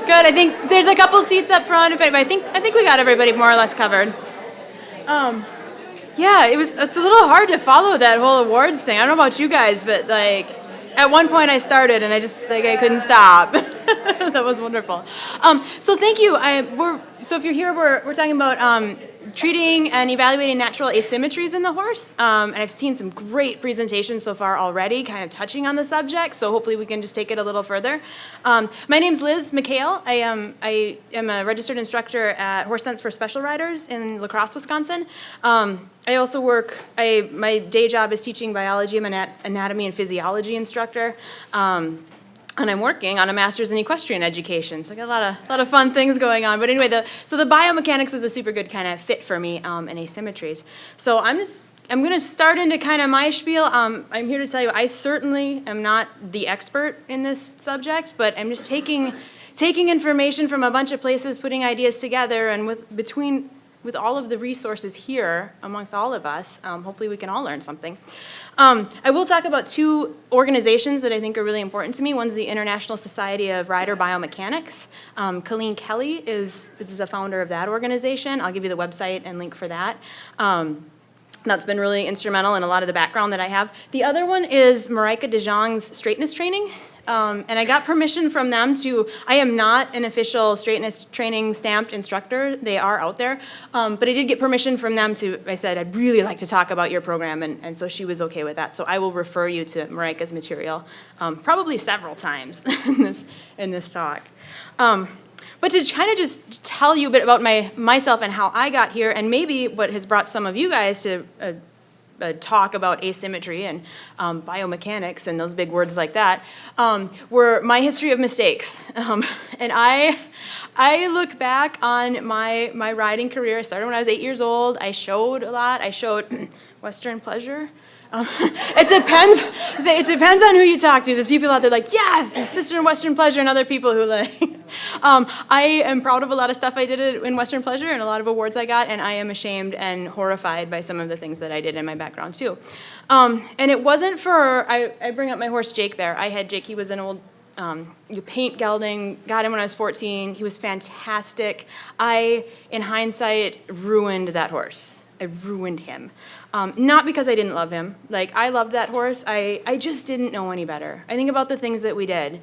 Good. I think there's a couple seats up front. But I think we got everybody more or less covered. Yeah, it's a little hard to follow that whole awards thing. I don't know about you guys, but like at one point I started and I couldn't stop. That was wonderful. So thank you. So if you're here, we're talking about treating and evaluating natural asymmetries in the horse. And I've seen some great presentations so far already, kind of touching on the subject. So hopefully we can just take it a little further. My name's Liz McHale. I am a registered instructor at Horse Sense for Special Riders in La Crosse, Wisconsin. I also my day job is teaching biology. I'm an anatomy and physiology instructor. And I'm working on a master's in equestrian education, so I got a lot of fun things going on. But anyway, so the biomechanics was a super good kind of fit for me in asymmetries. So I'm going to start into kind of my spiel. I'm here to tell you I certainly am not the expert in this subject, but I'm just taking information from a bunch of places, putting ideas together, and with all of the resources here amongst all of us, hopefully we can all learn something. I will talk about two organizations that I think are really important to me. One's the International Society of Rider Biomechanics. Colleen Kelly is a founder of that organization. I'll give you the website and link for that. That's been really instrumental in a lot of the background that I have. The other one is Marika de Jong's straightness training. And I got permission from them I am not an official straightness training stamped instructor. They are out there. But I did get permission from them I said, I'd really like to talk about your program. And so she was okay with that. So I will refer you to Marika's material probably several times in this talk. But to kind of just tell you a bit about myself and how I got here, and maybe what has brought some of you guys to talk about asymmetry and biomechanics and those big words like that, were my history of mistakes. And I look back on my riding career. I started when I was 8 years old. I showed a lot. I showed Western Pleasure. It depends on who you talk to. There's people out there like, yes, Sister in Western Pleasure, and other people who like. I am proud of a lot of stuff I did in Western Pleasure and a lot of awards I got, and I am ashamed and horrified by some of the things that I did in my background too. And it wasn't I bring up my horse Jake there. I had Jake, he was an old paint gelding, got him when I was 14. He was fantastic. In hindsight, ruined that horse. I ruined him. Not because I didn't love him. Like, I loved that horse. I just didn't know any better. I think about the things that we did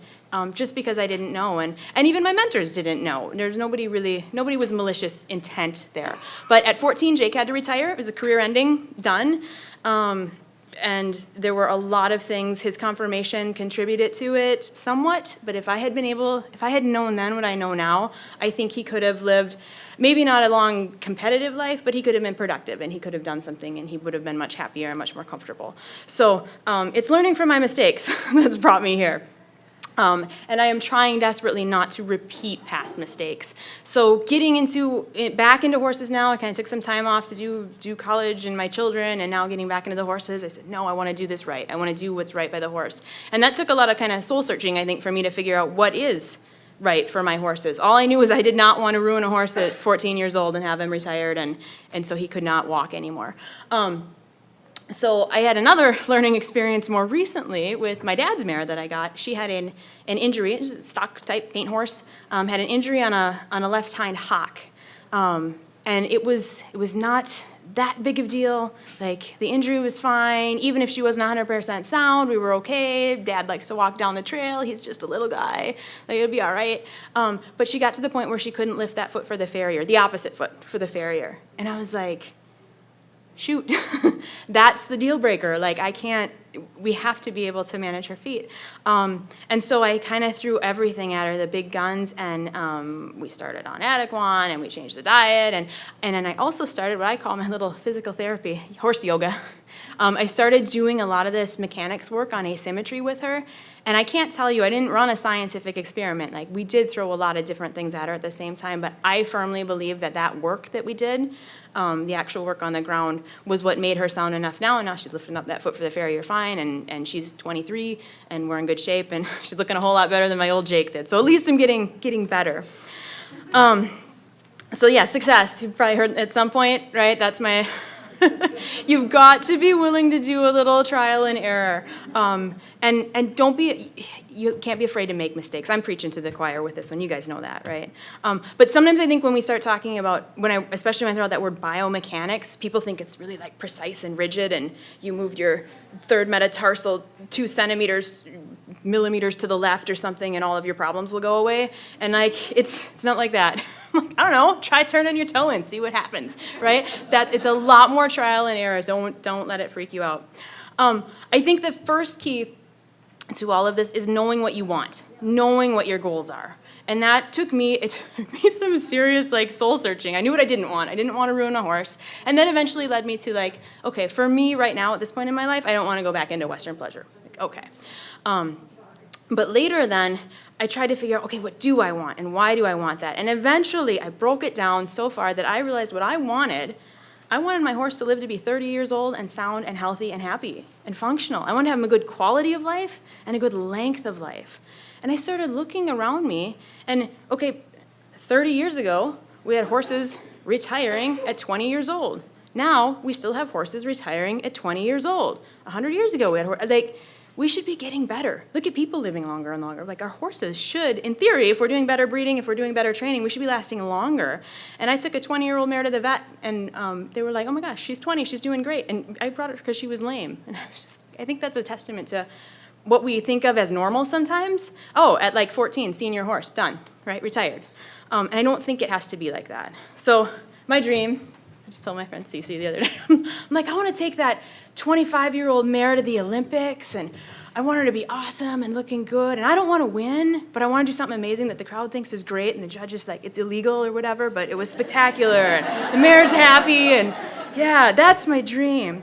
just because I didn't know. And even my mentors didn't know. Nobody was malicious intent there. But at 14, Jake had to retire. It was a career ending, done. And there were a lot of things. His conformation contributed to it somewhat. But if I had known then what I know now, I think he could have lived maybe not a long competitive life, but he could have been productive and he could have done something and he would have been much happier and much more comfortable. So it's learning from my mistakes that's brought me here. And I am trying desperately not to repeat past mistakes. So getting back into horses now, I kind of took some time off to do college and my children, and now getting back into the horses, I said, no, I want to do this right. I want to do what's right by the horse. And that took a lot of kind of soul searching, I think, for me to figure out what is right for my horses. All I knew was I did not want to ruin a horse at 14 years old and have him retired, and so he could not walk anymore. So I had another learning experience more recently with my dad's mare that I got. She had an injury, it was a stock type paint horse, had an injury on a left hind hock. And it was not that big of a deal. Like, the injury was fine. Even if she wasn't 100% sound, we were okay. Dad likes to walk down the trail. He's just a little guy. Like, it'll be all right. But she got to the point where she couldn't lift that foot for the farrier, the opposite foot for the farrier. And I was like, shoot, that's the deal breaker. Like, we have to be able to manage her feet. And so I kind of threw everything at her, the big guns, and we started on Adequan, and we changed the diet, and then I also started what I call my little physical therapy, horse yoga. I started doing a lot of this mechanics work on asymmetry with her, and I can't tell you, I didn't run a scientific experiment. Like, we did throw a lot of different things at her at the same time, but I firmly believe that work that we did, the actual work on the ground, was what made her sound enough now, and now she's lifting up that foot for the farrier fine, and she's 23, and we're in good shape, and she's looking a whole lot better than my old Jake did. So at least I'm getting better. So yeah, success. You've probably heard at some point, right? That's my... You've got to be willing to do a little trial and error. And don't be... you can't be afraid to make mistakes. I'm preaching to the choir with this one. You guys know that, right? But sometimes I think when we start talking about, especially when I throw out that word biomechanics, people think it's really like precise and rigid, and you moved your third metatarsal 2 millimeters to the left or something, and all of your problems will go away. And like, it's not like that. Like, I don't know, try turning your toe in, see what happens, right? It's a lot more trial and errors. Don't let it freak you out. I think the first key to all of this is knowing what you want, knowing what your goals are. And it took me some serious like soul searching. I knew what I didn't want. I didn't want to ruin a horse. And then eventually led me to like, okay, for me right now at this point in my life, I don't want to go back into Western pleasure. Like, okay. But later then, I tried to figure out, okay, what do I want and why do I want that? And eventually I broke it down so far that I realized what I wanted my horse to live to be 30 years old and sound and healthy and happy and functional. I wanted to have him a good quality of life and a good length of life. And I started looking around me, and okay, 30 years ago, we had horses retiring at 20 years old. Now, we still have horses retiring at 20 years old. 100 years ago, we had we should be getting better. Look at people living longer and longer. Like, our horses should, in theory, if we're doing better breeding, if we're doing better training, we should be lasting longer. And I took a 20-year-old mare to the vet, and they were like, oh my gosh, she's 20, she's doing great. And I brought her because she was lame. And I think that's a testament to what we think of as normal sometimes. Oh, at like 14, senior horse, done, right, retired. And I don't think it has to be like that. So my dream, I just told my friend Cece the other day, I'm like, I want to take that 25-year-old mare to the Olympics, and I want her to be awesome and looking good, and I don't want to win, but I want to do something amazing that the crowd thinks is great, and the judge is like, it's illegal or whatever, but it was spectacular, and the mare's happy, and yeah, that's my dream.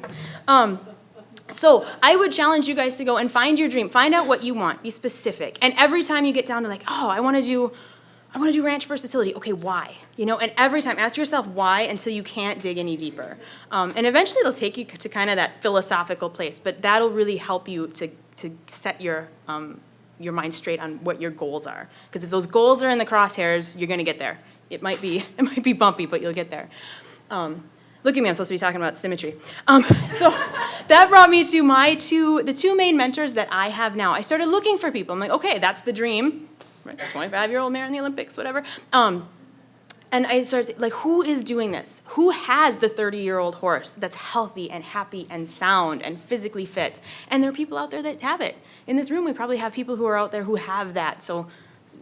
So I would challenge you guys to go and find your dream. Find out what you want. Be specific. And every time you get down to like, oh, I want to do ranch versatility. Okay, why? And every time ask yourself why until you can't dig any deeper. And eventually it'll take you to kind of that philosophical place, but that'll really help you to set your mind straight on what your goals are. Because if those goals are in the crosshairs, you're going to get there. It might be bumpy, but you'll get there. Look at me, I'm supposed to be talking about symmetry. So that brought me to the two main mentors that I have now. I started looking for people. I'm like, okay, that's the dream, right? 25-year-old mare in the Olympics, whatever. And I started like, who is doing this? Who has the 30-year-old horse that's healthy and happy and sound and physically fit? And there are people out there that have it. In this room, we probably have people who are out there who have that. So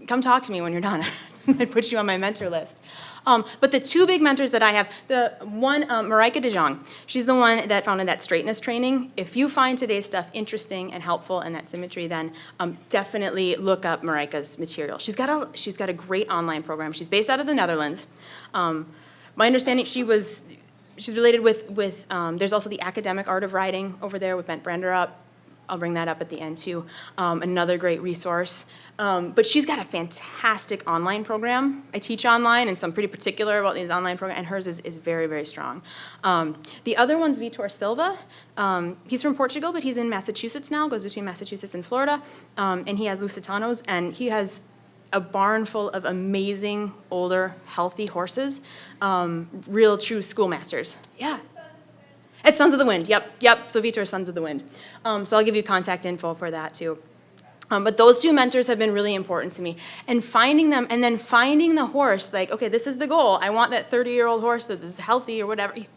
come talk to me when you're done. I'd put you on my mentor list. But the two big mentors that I have, the one, Marika de Jong, she's the one that founded that straightness training. If you find today's stuff interesting and helpful and that symmetry, then definitely look up Marika's material. She's got a great online program. She's based out of the Netherlands. My understanding, she's related with there's also the academic art of riding over there with Bent Branderup. I'll bring that up at the end too. Another great resource. But she's got a fantastic online program. I teach online, and so I'm pretty particular about these online programs, and hers is very, very strong. The other one's Vitor Silva. He's from Portugal, but he's in Massachusetts now, goes between Massachusetts and Florida, and he has Lusitanos, and he has a barn full of amazing, older, healthy horses, real, true schoolmasters. Yeah. It's Sons of the Wind, yep. So Vitor, Sons of the Wind. So I'll give you contact info for that too. But those two mentors have been really important to me. And finding them, and then finding the horse, like, okay, this is the goal. I want that 30-year-old horse that is healthy or whatever. We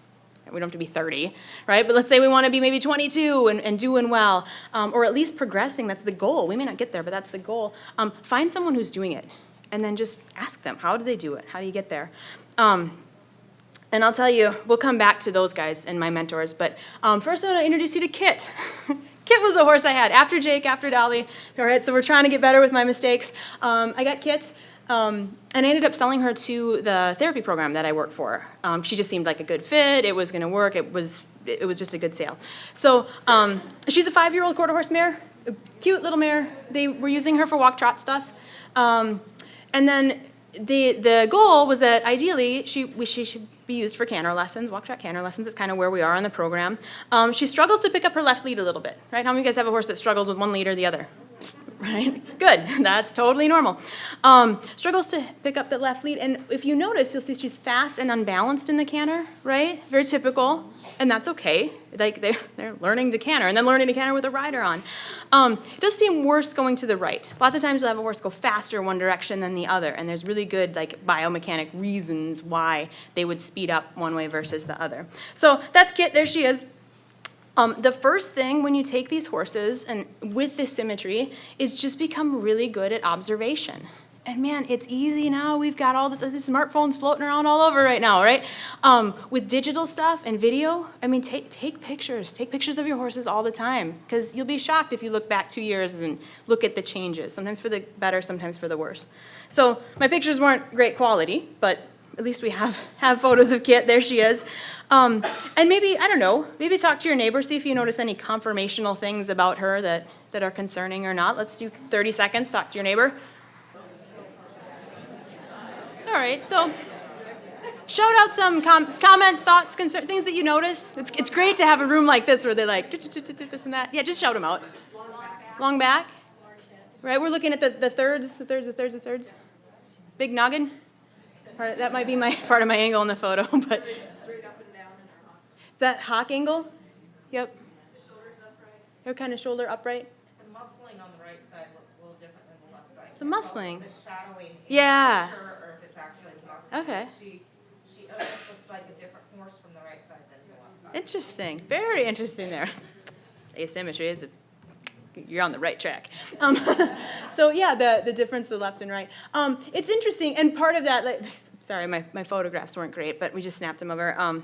don't have to be 30, right? But let's say we want to be maybe 22 and doing well, or at least progressing. That's the goal. We may not get there, but that's the goal. Find someone who's doing it, and then just ask them, how do they do it? How do you get there? And I'll tell you, we'll come back to those guys and my mentors, but first I want to introduce you to Kit. Kit was a horse I had after Jake, after Dolly. All right, so we're trying to get better with my mistakes. I got Kit, and I ended up selling her to the therapy program that I work for. She just seemed like a good fit. It was going to work. It was just a good sale. So she's a 5-year-old quarter horse mare, a cute little mare. They were using her for walk trot stuff, and then the goal was that ideally she should be used for canter lessons, walk trot canter lessons. It's kind of where we are in the program. She struggles to pick up her left lead a little bit, right? How many of you guys have a horse that struggles with one lead or the other? right? Good, that's totally normal. Struggles to pick up the left lead, and if you notice, you'll see she's fast and unbalanced in the canter, right? Very typical, and that's okay. Like they're learning to canter, and then learning to canter with a rider on. It does seem worse going to the right. Lots of times you'll have a horse go faster one direction than the other, and there's really good like biomechanic reasons why they would speed up one way versus the other. So that's Kit, there she is. The first thing when you take these horses and with this symmetry is just become really good at observation. And man, it's easy now. We've got all these smartphones floating around all over right now, right? With digital stuff and video, I mean, take pictures. Take pictures of your horses all the time, because you'll be shocked if you look back 2 years and look at the changes, sometimes for the better, sometimes for the worse. So my pictures weren't great quality, but at least we have photos of Kit. There she is. And maybe, I don't know, maybe talk to your neighbor, see if you notice any conformational things about her that are concerning or not. Let's do 30 seconds, talk to your neighbor. All right, so shout out some comments, thoughts, things that you notice. It's great to have a room like this where they like this and that. Yeah, just shout them out. Long back. Right, we're looking at the thirds. Big noggin. That might be part of my angle in the photo, but that hawk angle. Yep. The shoulders upright. They're kind of shoulder upright. The muscling on the right side looks a little different than the left side. The muscling. The shadowing. Yeah. Sure, or if it's actually muscling. Okay. She almost looks like a different horse from the right side than the left side. Interesting. Very interesting there. Asymmetry is you're on the right track. So yeah, the difference, the left and right. It's interesting, and part of that, like, sorry, my photographs weren't great, but we just snapped them over.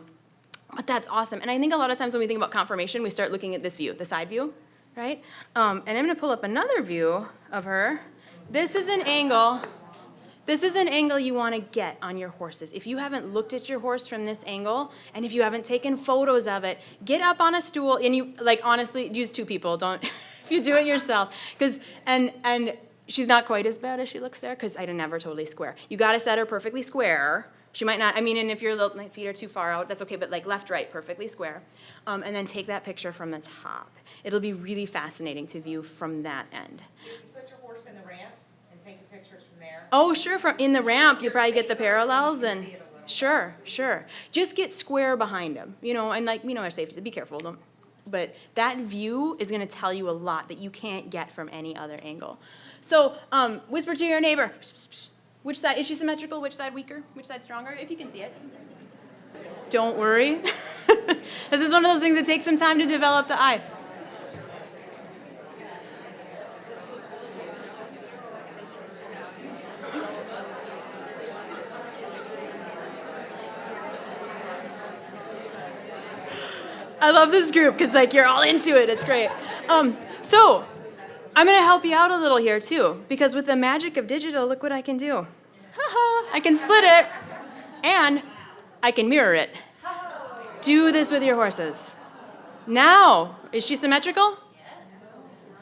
But that's awesome. And I think a lot of times when we think about conformation, we start looking at this view, the side view, right? And I'm gonna pull up another view of her. This is an angle. This is an angle you want to get on your horses. If you haven't looked at your horse from this angle, and if you haven't taken photos of it, get up on a stool, and you, like, honestly, use two people. Don't, if you do it yourself. And she's not quite as bad as she looks there, because I didn't have her totally square. You got to set her perfectly square. She might not, I mean, and if your feet are too far out, that's okay, but like left, right, perfectly square. And then take that picture from the top. It'll be really fascinating to view from that end. You put your horse in the ramp and take the pictures from there. Oh, sure, from in the ramp, you probably get the parallels and, sure. Just get square behind them, you know, and like, we know our safety, be careful, don't, but that view is gonna tell you a lot that you can't get from any other angle. So, whisper to your neighbor. Which side, is she symmetrical? Which side weaker? Which side stronger? If you can see it. Don't worry. This is one of those things that takes some time to develop the eye. I love this group because like you're all into it. It's great. So I'm going to help you out a little here too, because with the magic of digital, look what I can do. I can split it and I can mirror it. Do this with your horses. Now, is she symmetrical?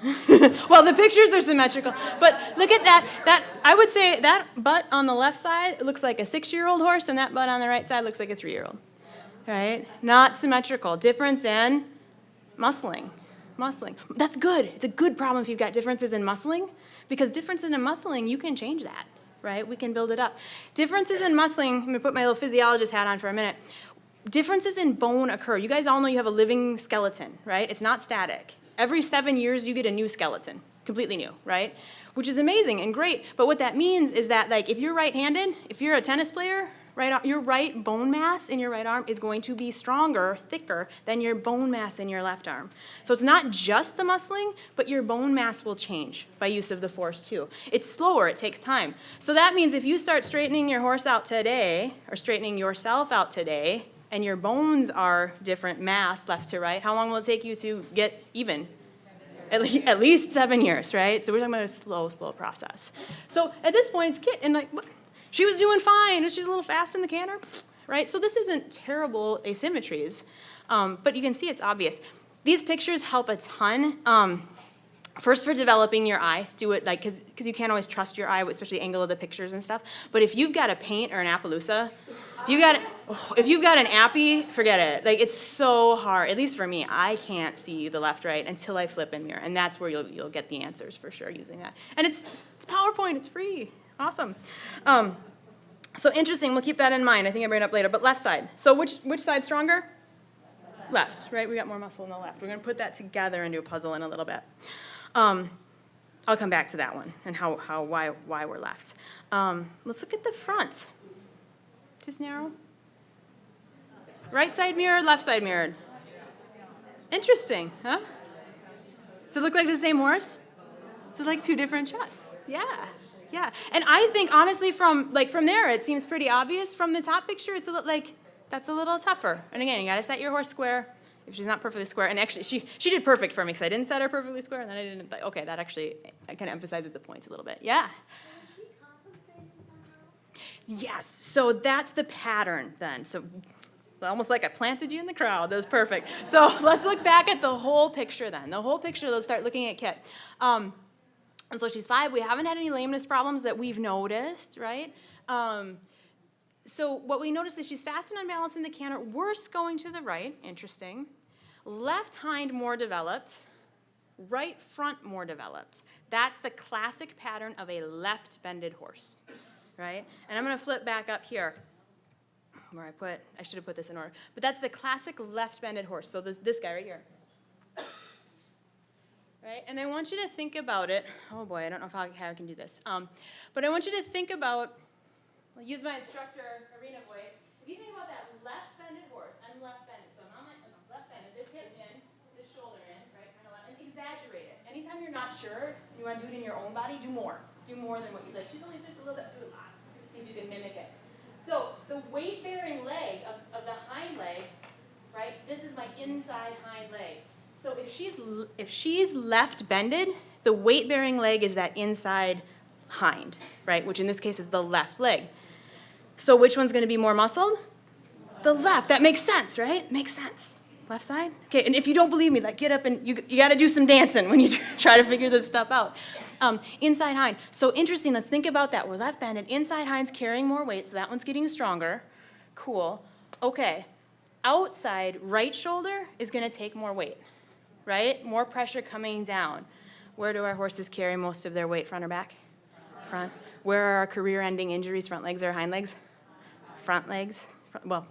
Yes. Well, the pictures are symmetrical, but look at that. I would say that butt on the left side looks like a 6-year-old horse, and that butt on the right side looks like a 3-year-old. Right? Not symmetrical. Difference in muscling. That's good. It's a good problem if you've got differences in muscling, because differences in muscling, you can change that, right? We can build it up. Differences in muscling, I'm gonna put my little physiologist hat on for a minute. Differences in bone occur. You guys all know you have a living skeleton, right? It's not static. Every 7 years, you get a new skeleton, completely new, right? Which is amazing and great, but what that means is that, like, if you're right-handed, if you're a tennis player, right, your right bone mass in your right arm is going to be stronger, thicker than your bone mass in your left arm. So it's not just the muscling, but your bone mass will change by use of the force too. It's slower, it takes time. So that means if you start straightening your horse out today, or straightening yourself out today, and your bones are different mass left to right, how long will it take you to get even? At least 7 years, right? So we're talking about a slow process. So at this point, it's Kit, and like, she was doing fine, and she's a little fast in the canter, right? So this isn't terrible asymmetries, but you can see it's obvious. These pictures help a ton First, for developing your eye, do it like, because you can't always trust your eye, especially angle of the pictures and stuff. But if you've got a paint or an Appaloosa, if you've got an Appy, forget it. Like, it's so hard, at least for me. I can't see the left, right until I flip in mirror. And that's where you'll get the answers for sure using that. And it's PowerPoint, it's free. Awesome. So interesting, we'll keep that in mind. I think I bring it up later. But left side. So which side's stronger? Left, right? We got more muscle in the left. We're going to put that together and do a puzzle in a little bit. I'll come back to that one and why we're left. Let's look at the front. Just narrow. Right side mirrored, left side mirrored. Interesting, huh? Does it look like the same horse? Is it like two different chests? Yeah, yeah. And I think honestly from there it seems pretty obvious. From the top picture it's a little like that's a little tougher. And again, you gotta set your horse square. If she's not perfectly square, and actually she did perfect for me because I didn't set her perfectly square, and then I didn't. Okay, that actually kind of emphasizes the points a little bit. Yeah. Is she compensating somehow? Yes. So that's the pattern then. So almost like I planted you in the crowd. That was perfect. So let's look back at the whole picture then. The whole picture. Let's start looking at Kit. So she's 5. We haven't had any lameness problems that we've noticed, right? So what we notice is she's fast and unbalanced in the canter, worse going to the right, interesting. Left hind more developed, right front more developed. That's the classic pattern of a left-bended horse, right? And I'm going to flip back up here where I should have put this in order. But that's the classic left-bended horse, so this guy right here. Right? And I want you to think about it. Oh boy, I don't know how I can do this. But I want you to think about, I'll use my instructor arena voice. If you think about that left-bended horse, I'm left-bended, so I'm left-bended, this hip in, this shoulder in, right, kind of left, and exaggerate it. Anytime you're not sure, you want to do it in your own body, do more. Do more than what you like. She's only just a little bit, do a lot. See if you can mimic it. So the weight-bearing leg of the hind leg, right, this is my inside hind leg. So if she's left-bended, the weight-bearing leg is that inside hind, right, which in this case is the left leg. So which one's going to be more muscled? The left. That makes sense, right? Makes sense. Left side? Okay, and if you don't believe me, like get up and you got to do some dancing when you try to figure this stuff out. Inside hind. So interesting, let's think about that. We're left-banded. Inside hind's carrying more weight, so that one's getting stronger. Cool. Okay. Outside right shoulder is going to take more weight, right? More pressure coming down. Where do our horses carry most of their weight, front or back? Front. Where are our career-ending injuries, front legs or hind legs? Front legs. Well,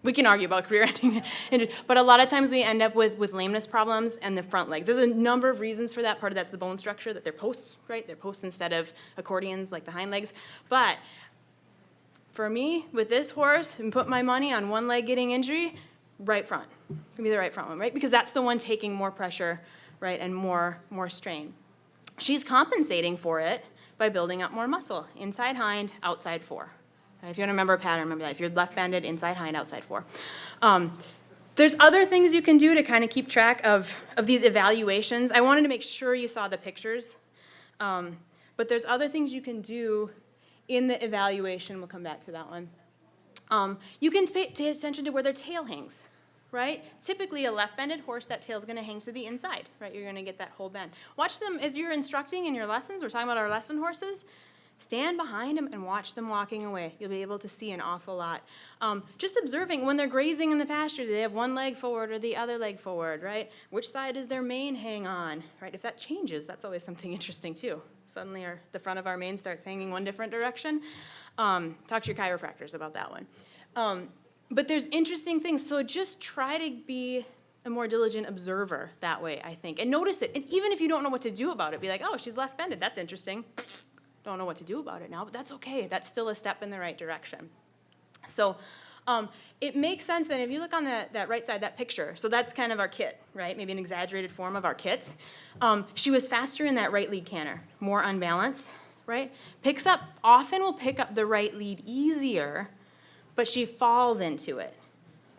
we can argue about career-ending injuries, but a lot of times we end up with lameness problems and the front legs. There's a number of reasons for that. Part of that's the bone structure, that they're posts, right? They're posts instead of accordions like the hind legs. But for me, with this horse, and put my money on one leg getting injury, right front. It's gonna be the right front one, right? Because that's the one taking more pressure, right, and more strain. She's compensating for it by building up more muscle. Inside hind, outside fore. Right? If you want to remember a pattern, remember that. If you're left-banded, inside hind, outside fore. There's other things you can do to kind of keep track of these evaluations. I wanted to make sure you saw the pictures. But there's other things you can do in the evaluation. We'll come back to that one. You can pay attention to where their tail hangs. Right? Typically, a left-bended horse, that tail's going to hang to the inside, right? You're going to get that whole bend. Watch them as you're instructing in your lessons. We're talking about our lesson horses. Stand behind them and watch them walking away. You'll be able to see an awful lot. Just observing when they're grazing in the pasture, do they have one leg forward or the other leg forward, right? Which side does their mane hang on, right? If that changes, that's always something interesting too. Suddenly the front of our mane starts hanging one different direction. Talk to your chiropractors about that one. But there's interesting things, so just try to be a more diligent observer that way, I think, and notice it. And even if you don't know what to do about it, be like, oh, she's left-bended, that's interesting. Don't know what to do about it now, but that's okay. That's still a step in the right direction. So it makes sense that if you look on that right side, that picture, so that's kind of our Kit, right? Maybe an exaggerated form of our Kit. She was faster in that right lead canter, more unbalanced, right? Often will pick up the right lead easier, but she falls into it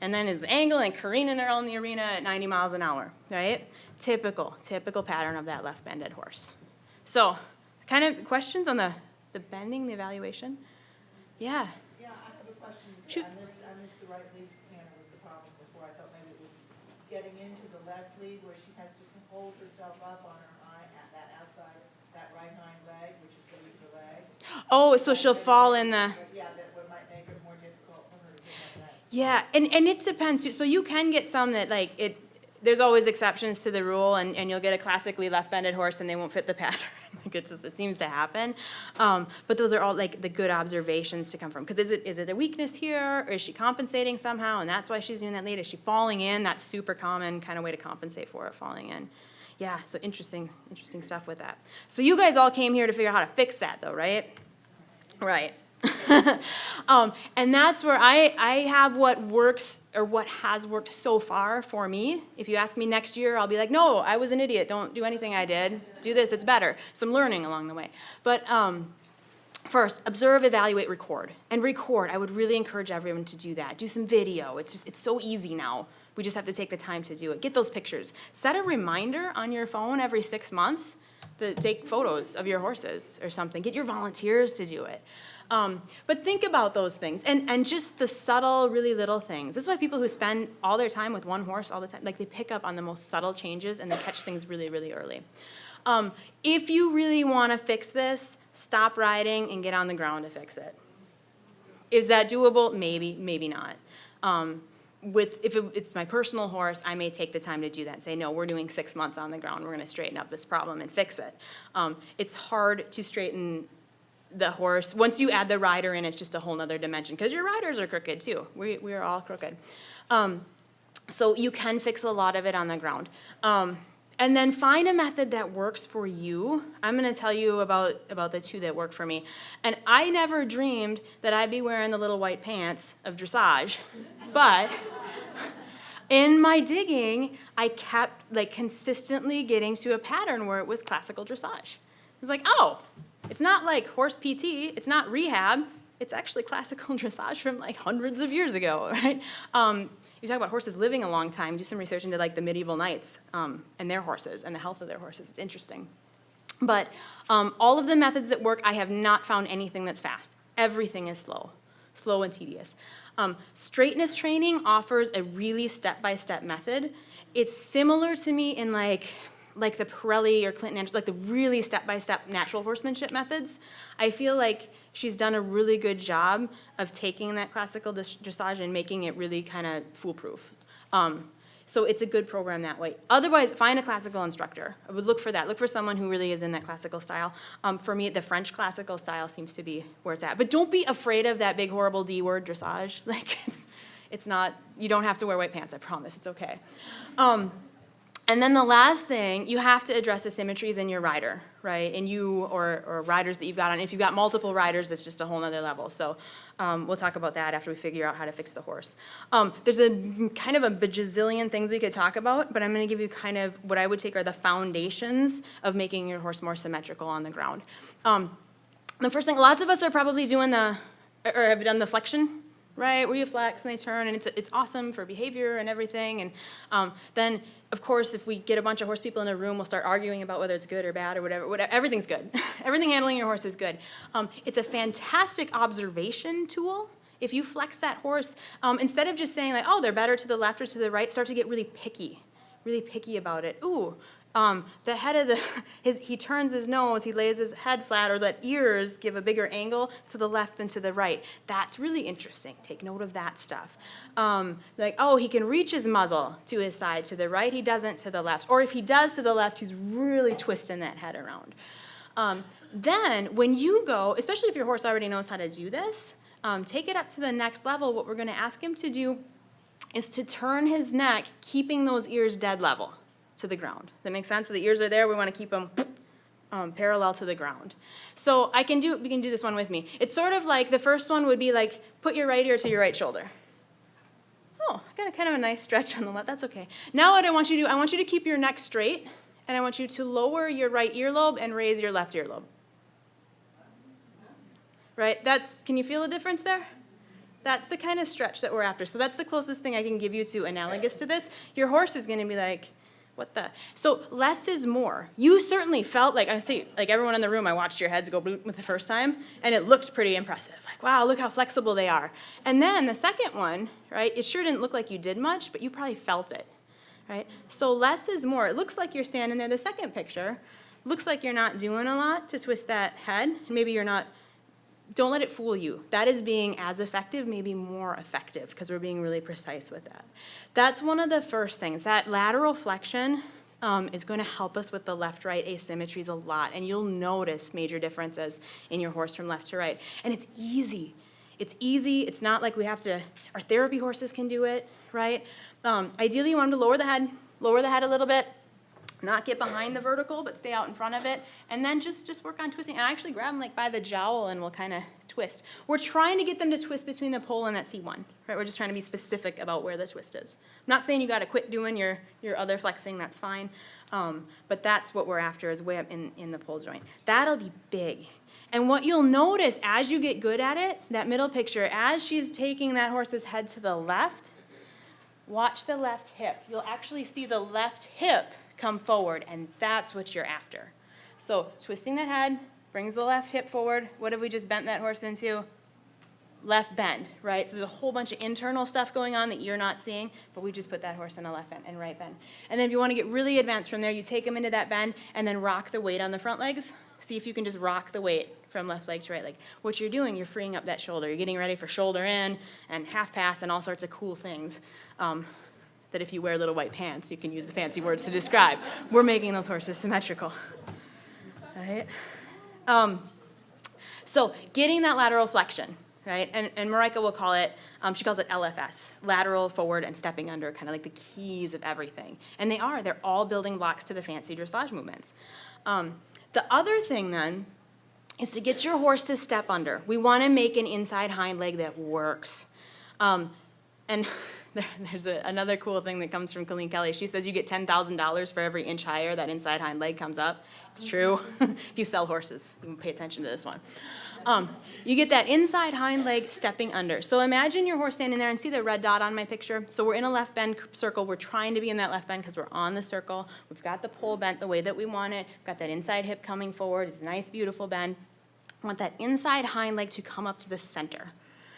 and then is angling, careening around the arena at 90 miles an hour, right? Typical pattern of that left-bended horse. So kind of questions on the bending, the evaluation? Yeah. Yeah, I have a question. Shoot. I missed the right lead canter was the problem before. I thought maybe it was getting into the left lead where she has to hold herself up on her that outside, that right hind leg, which is the weaker leg. Oh, so she'll fall in the... Yeah, that would might make it more difficult for her to get that leg. Yeah, and it depends too. So you can get some that like it. There's always exceptions to the rule, and you'll get a classically left-bended horse, and they won't fit the pattern. Like it seems to happen. But those are all like the good observations to come from. Because is it a weakness here, or is she compensating somehow, and that's why she's doing that late? Is she falling in? That's super common kind of way to compensate for it, falling in. Yeah, so interesting stuff with that. So you guys all came here to figure out how to fix that, though, right? Right. And that's where I have what works or what has worked so far for me. If you ask me next year, I'll be like, no, I was an idiot. Don't do anything I did. Do this, it's better. Some learning along the way. But first, observe, evaluate, record. And record, I would really encourage everyone to do that. Do some video. It's so easy now. We just have to take the time to do it. Get those pictures. Set a reminder on your phone every 6 months to take photos of your horses or something. Get your volunteers to do it. But think about those things and just the subtle, really little things. This is why people who spend all their time with one horse all the time, like they pick up on the most subtle changes and they catch things really, really early. If you really want to fix this, stop riding and get on the ground to fix it. Is that doable? Maybe, maybe not. If it's my personal horse, I may take the time to do that and say, no, we're doing 6 months on the ground. We're going to straighten up this problem and fix it. It's hard to straighten the horse. Once you add the rider in, it's just a whole nother dimension because your riders are crooked too. We are all crooked. So you can fix a lot of it on the ground. And then find a method that works for you. I'm going to tell you about the two that work for me. And I never dreamed that I'd be wearing the little white pants of dressage, but in my digging, I kept like consistently getting to a pattern where it was classical dressage. I was like, oh, it's not like horse PT, it's not rehab, it's actually classical dressage from like hundreds of years ago, right? You talk about horses living a long time, do some research into like the medieval knights and their horses and the health of their horses. It's interesting. But all of the methods that work, I have not found anything that's fast. Everything is slow and tedious. Straightness training offers a really step-by-step method. It's similar to me in like the Pirelli or Clinton Anderson, like the really step-by-step natural horsemanship methods. I feel like she's done a really good job of taking that classical dressage and making it really kind of foolproof. So it's a good program that way. Otherwise, find a classical instructor. I would look for that. Look for someone who really is in that classical style. For me, the French classical style seems to be where it's at. But don't be afraid of that big, horrible D-word dressage. Like, it's not, you don't have to wear white pants, I promise. It's okay. And then the last thing, you have to address asymmetries in your rider, right? And you or riders that you've got on. If you've got multiple riders, that's just a whole nother level. So we'll talk about that after we figure out how to fix the horse. There's a kind of a bajillion things we could talk about, but I'm going to give you kind of what I would take are the foundations of making your horse more symmetrical on the ground. The first thing, lots of us are probably doing or have done the flexion, right, where you flex and they turn, and it's awesome for behavior and everything. And then, of course, if we get a bunch of horse people in a room, we'll start arguing about whether it's good or bad or whatever. Everything's good. Everything handling your horse is good. It's a fantastic observation tool. If you flex that horse, instead of just saying like, oh, they're better to the left or to the right, start to get really picky about it. Ooh. The head of he turns his nose, he lays his head flat, or let ears give a bigger angle to the left and to the right. That's really interesting. Take note of that stuff. Like, oh, he can reach his muzzle to his side, to the right, he doesn't to the left. Or if he does to the left, he's really twisting that head around. Then, when you go, especially if your horse already knows how to do this, take it up to the next level. What we're going to ask him to do is to turn his neck, keeping those ears dead level to the ground. That makes sense? So the ears are there. We want to keep them parallel to the ground. So we can do this one with me. It's sort of like the first one would be like put your right ear to your right shoulder. Oh, I got a kind of a nice stretch on the left. That's okay. Now what I want you to do, I want you to keep your neck straight, and I want you to lower your right earlobe and raise your left earlobe. Right? Can you feel the difference there? That's the kind of stretch that we're after. So that's the closest thing I can give you to analogous to this. Your horse is going to be like, what the? So less is more. You certainly felt like, I see, like everyone in the room, I watched your heads go bloop with the first time, and it looked pretty impressive. Like, wow, look how flexible they are. And then the second one, right, it sure didn't look like you did much, but you probably felt it, right? So less is more. It looks like you're standing there. The second picture, looks like you're not doing a lot to twist that head. Maybe you're not, don't let it fool you. That is being as effective, maybe more effective, because we're being really precise with that. That's one of the first things. That lateral flexion is going to help us with the left-right asymmetries a lot, and you'll notice major differences in your horse from left to right. And it's easy. It's easy. It's not like we have to, our therapy horses can do it, right? Ideally, you want them to lower the head a little bit, not get behind the vertical, but stay out in front of it, and then just work on twisting. And I actually grab them like by the jowl and we'll kind of twist. We're trying to get them to twist between the pole and that C1, right? We're just trying to be specific about where the twist is. I'm not saying you got to quit doing your other flexing, that's fine, but that's what we're after is way up in the pole joint. That'll be big. And what you'll notice as you get good at it, that middle picture, as she's taking that horse's head to the left, watch the left hip. You'll actually see the left hip come forward, and that's what you're after. So twisting that head brings the left hip forward. What have we just bent that horse into? Left bend, right? So there's a whole bunch of internal stuff going on that you're not seeing, but we just put that horse in a left bend and right bend. And then if you want to get really advanced from there, you take them into that bend and then rock the weight on the front legs. See if you can just rock the weight from left leg to right leg. What you're doing, you're freeing up that shoulder. You're getting ready for shoulder in and half pass and all sorts of cool things. That if you wear little white pants, you can use the fancy words to describe. We're making those horses symmetrical, right? So getting that lateral flexion, right? And Marika will call it, she calls it LFS, lateral, forward, and stepping under, kind of like the keys of everything. And they're all building blocks to the fancy dressage movements. The other thing then is to get your horse to step under. We want to make an inside hind leg that works. And there's another cool thing that comes from Colleen Kelly. She says you get $10,000 for every inch higher that inside hind leg comes up. It's true. If you sell horses, you can pay attention to this one. You get that inside hind leg stepping under. So imagine your horse standing there and see the red dot on my picture. So we're in a left bend circle. We're trying to be in that left bend because we're on the circle. We've got the pole bent the way that we want it. We've got that inside hip coming forward. It's a nice, beautiful bend. I want that inside hind leg to come up to the center.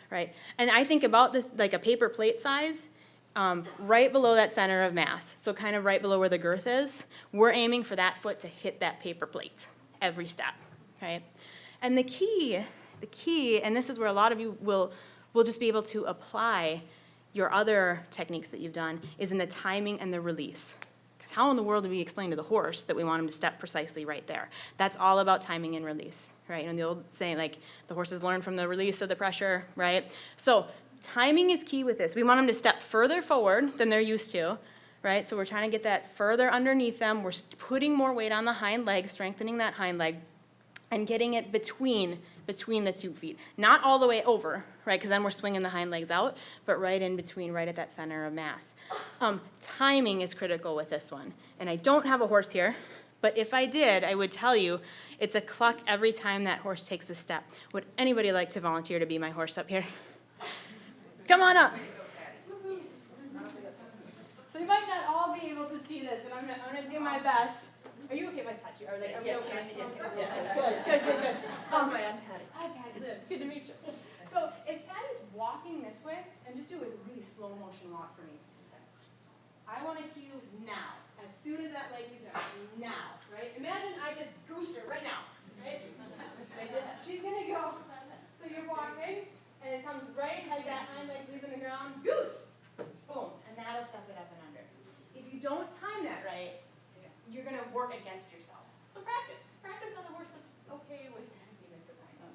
Right, and I think about this like a paper plate size, right below that center of mass, so kind of right below where the girth is. We're aiming for that foot to hit that paper plate every step, right? And the key, and this is where a lot of you will just be able to apply your other techniques that you've done, is in the timing and the release. Because how in the world do we explain to the horse that we want him to step precisely right there? That's all about timing and release. Right, and the old saying, like, the horses learn from the release of the pressure, right? So timing is key with this. We want them to step further forward than they're used to, right? So we're trying to get that further underneath them. We're putting more weight on the hind leg, strengthening that hind leg, and getting it between the 2 feet. Not all the way over, right, because then we're swinging the hind legs out, but right in between, right at that center of mass. Timing is critical with this one. And I don't have a horse here, but if I did, I would tell you it's a cluck every time that horse takes a step. Would anybody like to volunteer to be my horse up here? Come on up. So you might not all be able to see this, but I'm gonna do my best. Are you okay if I touch you? Are we okay? Yes. Good. Hi, I'm Patty. Hi, Patty. Liz. Good to meet you. So if Patty's walking this way, and just do a really slow motion walk for me. I want to cue now. As soon as that leg leaves her, now, right? Imagine I just goosed her right now, right? Like this. She's gonna go. So you're walking, and it comes right as that hind leg's leaving the ground. Goose, boom, and that'll step it up and under. If you don't time that right, you're gonna work against yourself. So practice on a horse that's okay with you miss the time.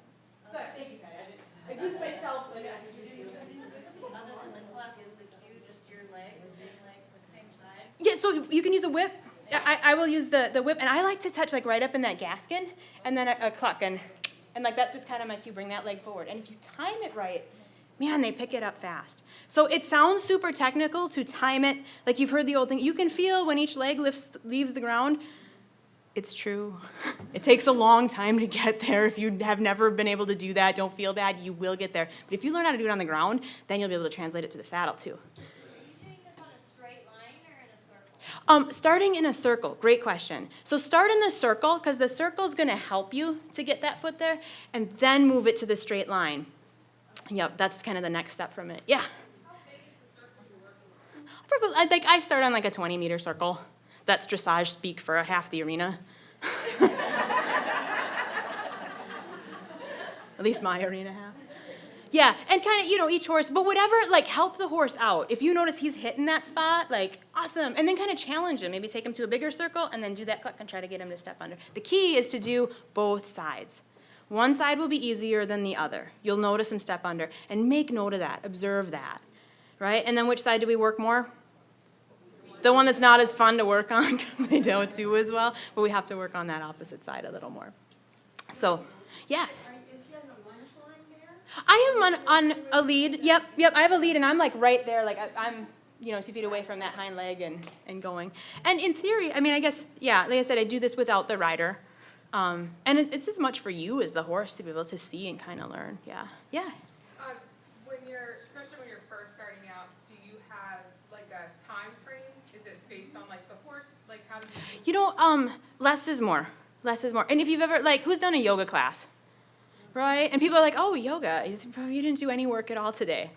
Sorry, thank you, Patty. I goosed myself so I could introduce you. Other than the cluck, is the cue just your legs being like the same side? Yeah, so you can use a whip. I will use the whip, and I like to touch like right up in that gaskin, and then a cluck, and like that's just kind of my cue, bring that leg forward. And if you time it right, man, they pick it up fast. So it sounds super technical to time it, like you've heard the old thing, you can feel when each leg leaves the ground. It's true. It takes a long time to get there. If you have never been able to do that, don't feel bad, you will get there. But if you learn how to do it on the ground, then you'll be able to translate it to the saddle too. Starting in a circle, great question. So start in the circle, because the circle is going to help you to get that foot there, and then move it to the straight line. Yep, that's kind of the next step from it. Yeah? How big is the circle you're working on? I start on like a 20-meter circle. That's dressage speak for a half the arena. At least my arena have. Yeah, and kind of, you know, each horse, but whatever, like, help the horse out. If you notice he's hitting that spot, like, awesome. And then kind of challenge him. Maybe take him to a bigger circle and then do that click and try to get him to step under. The key is to do both sides. One side will be easier than the other. You'll notice him step under. And make note of that. Observe that. Right? And then which side do we work more? The one that's not as fun to work on because they don't do as well. But we have to work on that opposite side a little more. So, yeah. I am on a lead. Yep. I have a lead, and I'm like right there. Like I'm, you know, 2 feet away from that hind leg and going. And in theory, I mean, I guess, yeah, like I said, I do this without the rider. And it's as much for you as the horse to be able to see and kind of learn. Yeah. Especially when you're first starting out, do you have like a time frame? Is it based on like the horse? Like how do you? You know, less is more. Less is more. And if you've ever, like, who's done a yoga class? Right? And people are like, oh, yoga, you didn't do any work at all today.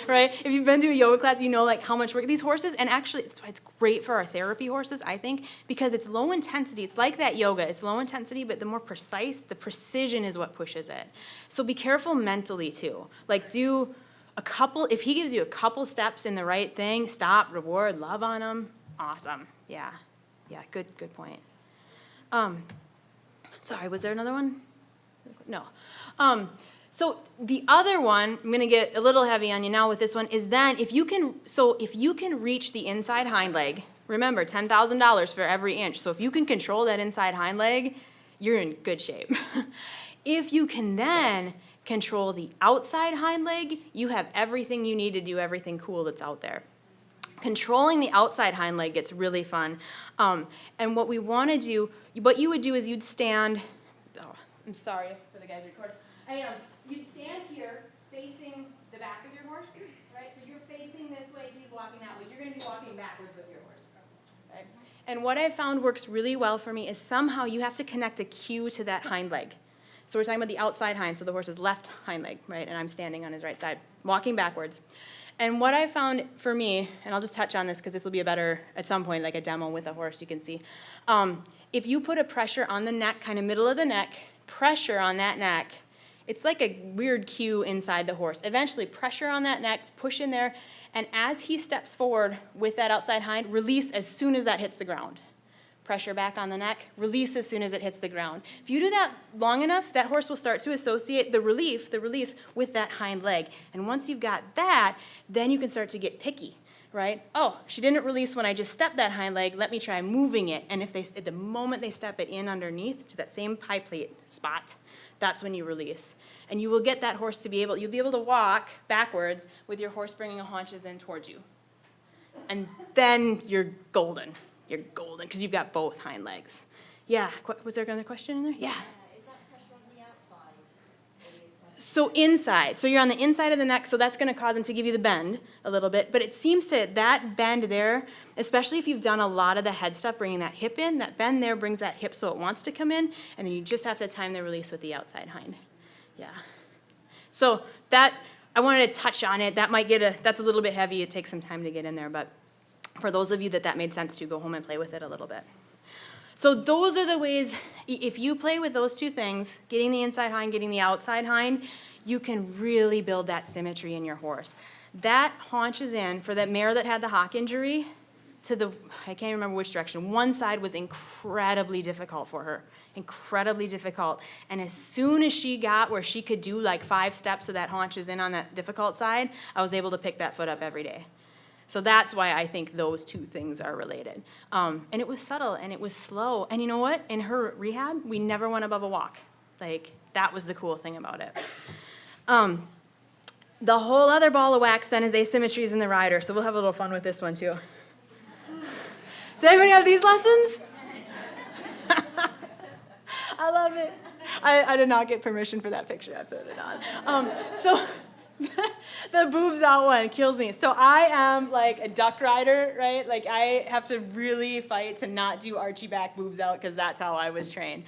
Right? If you've been to a yoga class, you know, like, how much work these horses, and actually, that's why it's great for our therapy horses, I think, because it's low intensity. It's like that yoga. It's low intensity, but the more precise, the precision is what pushes it. So be careful mentally, too. Like, do a couple, if he gives you a couple steps in the right thing, stop, reward, love on him. Awesome. Yeah, good point. Sorry, was there another one? No. So the other one, I'm going to get a little heavy on you now with this one, is then if you can reach the inside hind leg, remember $10,000 for every inch. So if you can control that inside hind leg, you're in good shape. If you can then control the outside hind leg, you have everything you need to do everything cool that's out there. Controlling the outside hind leg gets really fun. And what we want to do, what you would do is you'd stand, oh, I'm sorry for the guys recording. You'd stand here facing the back of your horse, right? So you're facing this way, he's walking that way. You're going to be walking backwards with your horse. Okay? And what I found works really well for me is somehow you have to connect a cue to that hind leg. So we're talking about the outside hind, so the horse's left hind leg, right? And I'm standing on his right side, walking backwards. And what I found for me, and I'll just touch on this because this will be a better, at some point, like a demo with a horse you can see. If you put a pressure on the neck, kind of middle of the neck, pressure on that neck, it's like a weird cue inside the horse. Eventually, pressure on that neck, push in there, and as he steps forward with that outside hind, release as soon as that hits the ground. Pressure back on the neck, release as soon as it hits the ground. If you do that long enough, that horse will start to associate the release with that hind leg. And once you've got that, then you can start to get picky, right? Oh, she didn't release when I just stepped that hind leg, let me try moving it. And if at the moment they step it in underneath to that same pie plate spot, that's when you release. And you will get that horse to you'll be able to walk backwards with your horse bringing the haunches in towards you. And then you're golden. You're golden because you've got both hind legs. Yeah, was there another question in there? Yeah. Is that pressure on the outside or the inside? So inside. So you're on the inside of the neck, so that's going to cause them to give you the bend a little bit. But it seems that bend there, especially if you've done a lot of the head stuff, bringing that hip in, that bend there brings that hip so it wants to come in, and then you just have to time the release with the outside hind. Yeah. So that, I wanted to touch on it. That might that's a little bit heavy. It takes some time to get in there, but for those of you that made sense to, go home and play with it a little bit. So those are the ways, if you play with those two things, getting the inside hind, getting the outside hind, you can really build that symmetry in your horse. That haunches in, for that mare that had the hock injury, I can't remember which direction, one side was incredibly difficult for her, incredibly difficult. And as soon as she got where she could do like 5 steps of that haunches in on that difficult side, I was able to pick that foot up every day. So that's why I think those two things are related. And it was subtle, and it was slow. And you know what? In her rehab, we never went above a walk. Like, that was the cool thing about it. The whole other ball of wax, then, is asymmetries in the rider. So we'll have a little fun with this one, too. Does anybody have these lessons? I love it. I did not get permission for that picture. I put it on. So the boobs out one kills me. So I am like a duck rider, right? Like I have to really fight to not do archy back boobs out because that's how I was trained.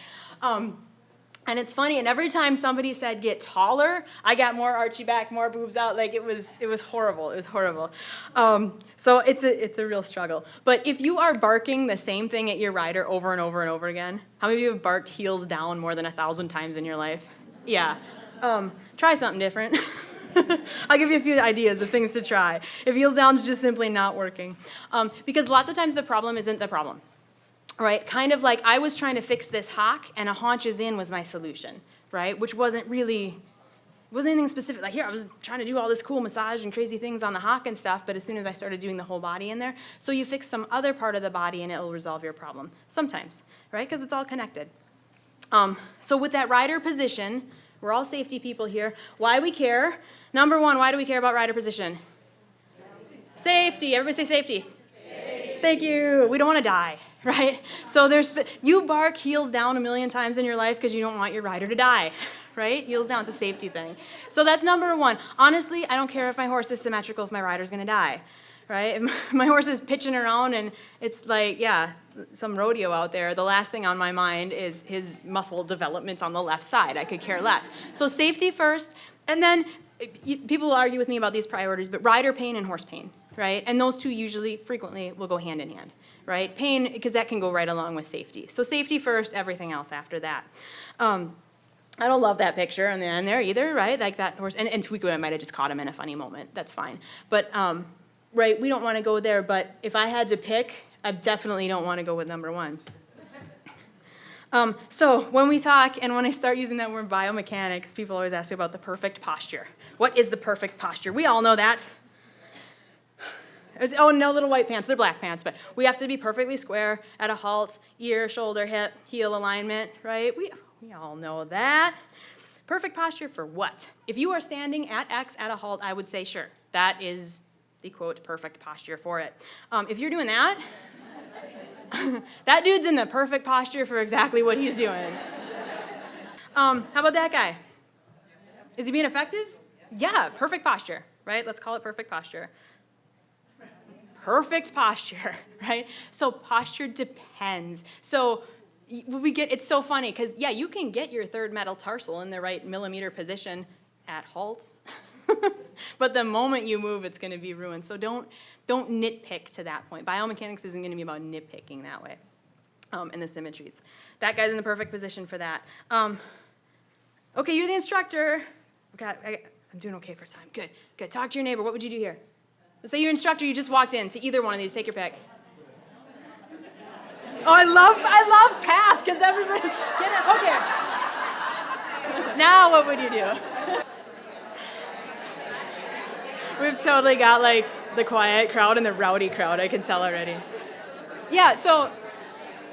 And it's funny, and every time somebody said get taller, I got more archy back, more boobs out. Like it was horrible. It was horrible. So it's a real struggle. But if you are barking the same thing at your rider over and over and over again, how many of you have barked heels down more than 1,000 times in your life? Yeah. Try something different. I'll give you a few ideas of things to try. If heels down is just simply not working. Because lots of times the problem isn't the problem. Right, kind of like I was trying to fix this hock and a haunches in was my solution, right? Which wasn't anything specific. Like here, I was trying to do all this cool massage and crazy things on the hock and stuff, but as soon as I started doing the whole body in there, so you fix some other part of the body and it will resolve your problem. Sometimes, right? Because it's all connected. So with that rider position, we're all safety people here. Why we care? Number one, why do we care about rider position? Safety. Everybody say safety. Safety. Thank you. We don't want to die. Right? So you bark heels down 1,000,000 times in your life because you don't want your rider to die, right? Heels down, it's a safety thing. So that's number one. Honestly, I don't care if my horse is symmetrical if my rider's going to die, right? If my horse is pitching around and it's like, yeah, some rodeo out there, the last thing on my mind is his muscle development on the left side. I could care less. So safety first, and then people argue with me about these priorities, but rider pain and horse pain, right? And those two usually, frequently, will go hand in hand. Right? Pain, because that can go right along with safety. So safety first, everything else after that. I don't love that picture on the end there either, right? Like that horse, and Tweakwood, I might have just caught him in a funny moment. That's fine. But, right, we don't want to go there, but if I had to pick, I definitely don't want to go with number one. So when we talk, and when I start using that word biomechanics, people always ask about the perfect posture. What is the perfect posture? We all know that. Oh, no little white pants, they're black pants, but we have to be perfectly square at a halt, ear, shoulder, hip, heel alignment, right? We all know that. Perfect posture for what? If you are standing at X at a halt, I would say sure, that is the quote perfect posture for it. If you're doing that, that dude's in the perfect posture for exactly what he's doing. How about that guy? Is he being effective? Yeah, perfect posture, right? Let's call it perfect posture. Perfect posture, right? So posture depends. So it's so funny because, yeah, you can get your third metatarsal in the right millimeter position at halt. But the moment you move, it's going to be ruined. So don't nitpick to that point. Biomechanics isn't going to be about nitpicking that way in the symmetries. That guy's in the perfect position for that. Okay, you're the instructor. I'm doing okay for time. Good. Talk to your neighbor. What would you do here? Let's say you're an instructor, you just walked in. See either one of these, take your pick. Oh, I love path, because everybody, get it, okay. Now what would you do? We've totally got like the quiet crowd and the rowdy crowd, I can tell already. Yeah, so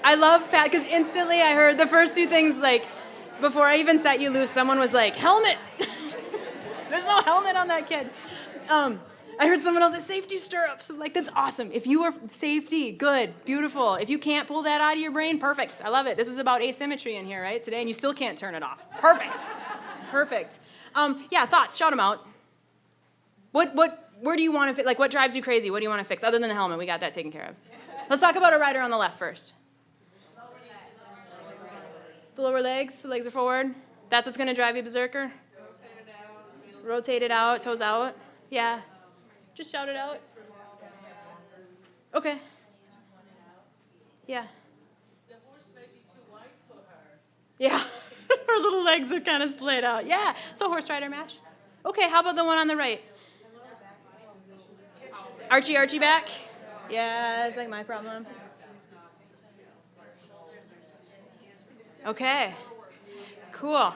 I love path, because instantly I heard the first two things, like, before I even set you loose, someone was like, helmet! There's no helmet on that kid. I heard someone else say safety stirrups. I'm like, that's awesome. If you are safety, good, beautiful. If you can't pull that out of your brain, perfect. I love it. This is about asymmetry in here, right, today, and you still can't turn it off. Perfect. Perfect. Yeah, thoughts, shout them out. Where do you want to fit? Like, what drives you crazy? What do you want to fix? Other than the helmet, we got that taken care of. Let's talk about a rider on the left first. The lower legs, the legs are forward. That's what's going to drive you berserker? Rotate it out, toes out. Yeah. Just shout it out. Okay. Yeah. The horse may be too wide for her. Yeah. Her little legs are kind of splayed out. Yeah. So horse rider mash. Okay, how about the one on the right? Archy back? Yeah, that's like my problem. Okay. Cool.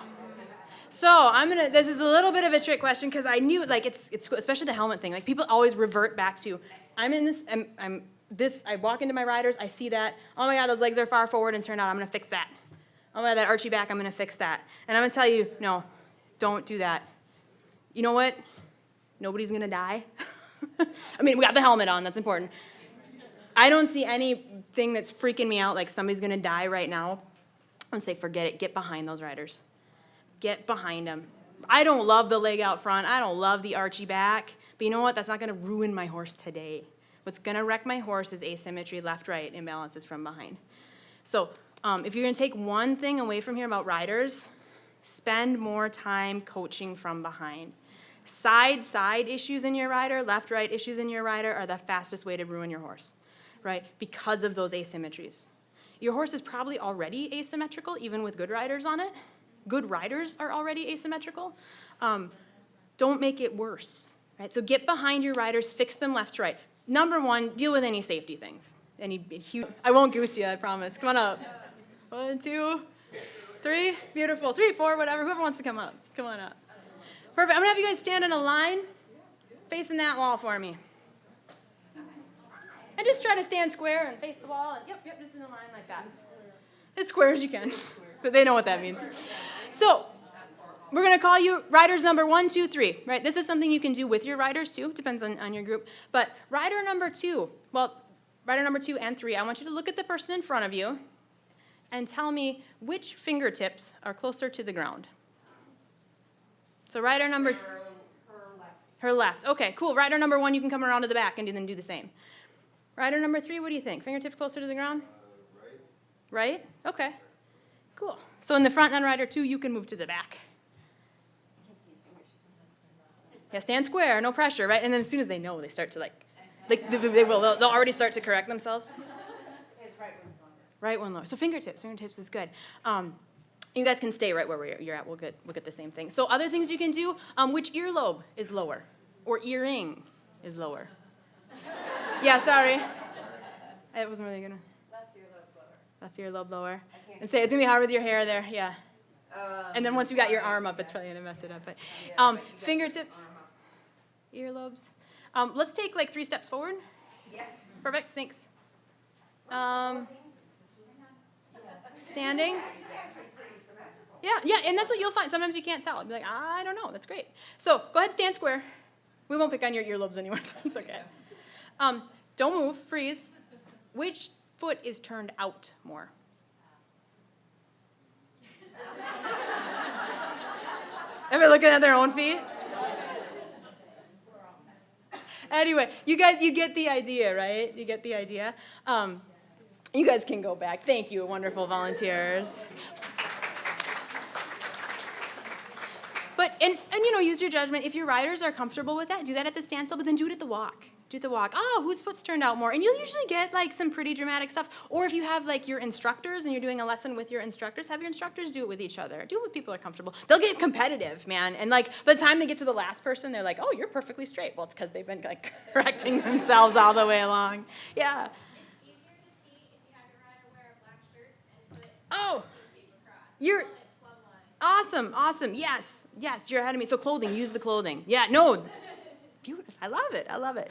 So this is a little bit of a trick question because I knew, like, it's especially the helmet thing. Like, people always revert back to, I walk into my riders, I see that, oh my God, those legs are far forward and turned out, I'm gonna fix that. Oh my God, that archy back, I'm gonna fix that. And I'm gonna tell you, no, don't do that. You know what? Nobody's gonna die. I mean, we got the helmet on, that's important. I don't see anything that's freaking me out like somebody's gonna die right now. I'm gonna say, forget it, get behind those riders. Get behind them. I don't love the leg out front. I don't love the archy back. But you know what? That's not going to ruin my horse today. What's going to wreck my horse is asymmetry, left-right, imbalances from behind. So if you're going to take one thing away from here about riders, Spend more time coaching from behind. Side issues in your rider, left-right issues in your rider are the fastest way to ruin your horse, right? Because of those asymmetries. Your horse is probably already asymmetrical, even with good riders on it. Good riders are already asymmetrical. Don't make it worse, right? So get behind your riders, fix them left to right. Number one, deal with any safety things. I won't goose you, I promise. Come on up. 1, 2, 3, beautiful. 3, 4, whatever, whoever wants to come up. Come on up. Perfect, I'm gonna have you guys stand in a line facing that wall for me. And just try to stand square and face the wall, and yep, just in a line like that. As square as you can, so they know what that means. So, we're gonna call you riders number 1, 2, 3, right? This is something you can do with your riders too, depends on your group. But rider number 2 and 3, I want you to look at the person in front of you and tell me which fingertips are closer to the ground. So rider number her left. Okay, cool. Rider number 1, you can come around to the back and then do the same. Rider number 3, what do you think? Fingertips closer to the ground? Right? Okay. Cool. So in the front, and on rider 2, you can move to the back. Yeah, stand square, no pressure, right? And then as soon as they know, they start to they'll already start to correct themselves. Right one lower. So fingertips is good. You guys can stay right where you're at. We'll get the same thing. So other things you can do, which earlobe is lower? Or earring is lower? Yeah, sorry. I wasn't really gonna. Left earlobe lower. And say, it's gonna be hard with your hair there, yeah. And then once you got your arm up, it's probably gonna mess it up. But fingertips, earlobes. Let's take like 3 steps forward. Yes. Perfect, thanks. Standing. Yeah, and that's what you'll find. Sometimes you can't tell. You'll be like, I don't know, that's great. So go ahead, stand square. We won't pick on your earlobes anymore, that's okay. Don't move, freeze. Which foot is turned out more? Everybody looking at their own feet? Anyway, you guys, you get the idea, right? You get the idea. You guys can go back. Thank you, wonderful volunteers. But, and use your judgment. If your riders are comfortable with that, do that at the standstill, but then do it at the walk. Do the walk. Oh, whose foot's turned out more? And you'll usually get like some pretty dramatic stuff. Or if you have like your instructors and you're doing a lesson with your instructors, have your instructors do it with each other. Do it with people who are comfortable. They'll get competitive, man. And like by the time they get to the last person, they're like, oh, you're perfectly straight. Well, it's because they've been like correcting themselves all the way along. Yeah. It's easier to see if you have your rider wear a black shirt and put Oh, tape across. you're Call it plumb line. awesome. Yes, you're ahead of me. So clothing, use the clothing. Yeah, no. Beautiful. I love it.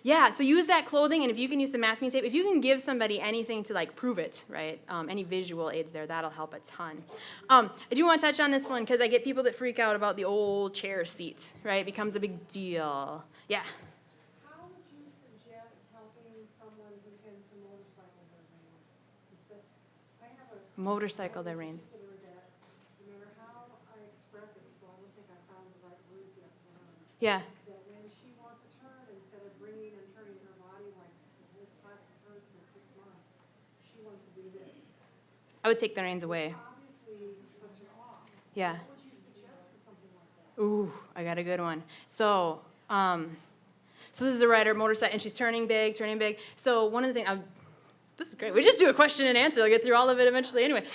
Yeah, so use that clothing, and if you can use some masking tape, if you can give somebody anything to like prove it, right, any visual aids there, that'll help a ton. I do want to touch on this one because I get people that freak out about the old chair seat, right? It becomes a big deal. Yeah. How would you suggest helping someone who tends to motorcycle their reins? I have a Motorcycle their reins. particular that no matter how I express it, so I don't think I found the right words yet for her, Yeah. that when she wants to turn, instead of bringing and turning her body like the whole class is hers for 6 months, she wants to do this. I would take the reins away. Obviously, puts her off. Yeah. What would you suggest for something like that? Ooh, I got a good one. So, so this is a rider, motorcycle, and she's turning big. So one of the things, this is great. We just do a question and answer. I'll get through all of it eventually anyway.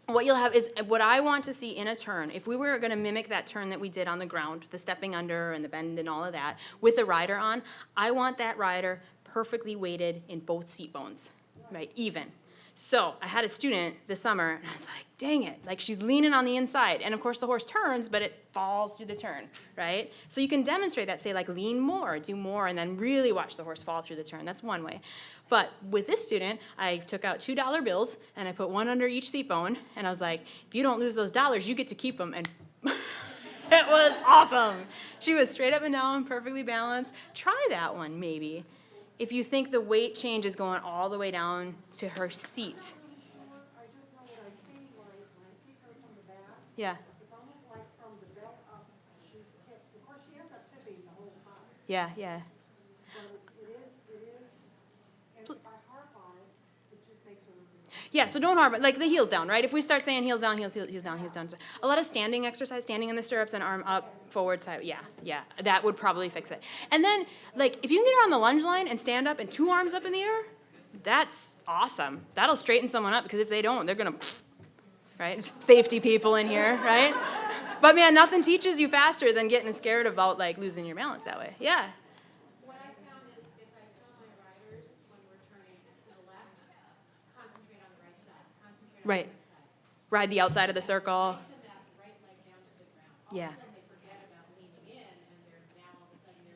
What you'll have is what I want to see in a turn. If we were going to mimic that turn that we did on the ground, the stepping under and the bend and all of that, with the rider on, I want that rider perfectly weighted in both seat bones, right, even. So I had a student this summer, and I was like, dang it, like she's leaning on the inside. And of course the horse turns, but it falls through the turn, right? So you can demonstrate that, say like lean more, do more, and then really watch the horse fall through the turn. That's one way. But with this student, I took out $2 bills, and I put one under each seat bone, and I was like, if you don't lose those dollars, you get to keep them. And it was awesome. She was straight up and down, perfectly balanced. Try that one, maybe. If you think the weight change is going all the way down to her seat. I just know what I see when I see her from the back. Yeah, It's almost like from the belt up, she's tipped. Of course, she ends up tipping the whole time. yeah. But it is, and if I harp on it, it just makes her. Yeah, so don't harm, like the heels down, right? If we start saying heels down, heels down, heels down. A lot of standing exercise, standing in the stirrups and arm up, forward, side, yeah, that would probably fix it. And then, like, if you can get her on the lunge line and stand up and 2 arms up in the air, that's awesome. That'll straighten someone up, because if they don't, they're gonna, right? Safety people in here, right? But man, nothing teaches you faster than getting scared about, like, losing your balance that way. Yeah. What I found is if I tell my riders when we're turning to the left, concentrate on the right side, concentrate on Right. the right side. Ride the outside of the circle. Take them that right leg down to the ground. All Yeah. of a sudden they forget about leaning in and they're now all of a sudden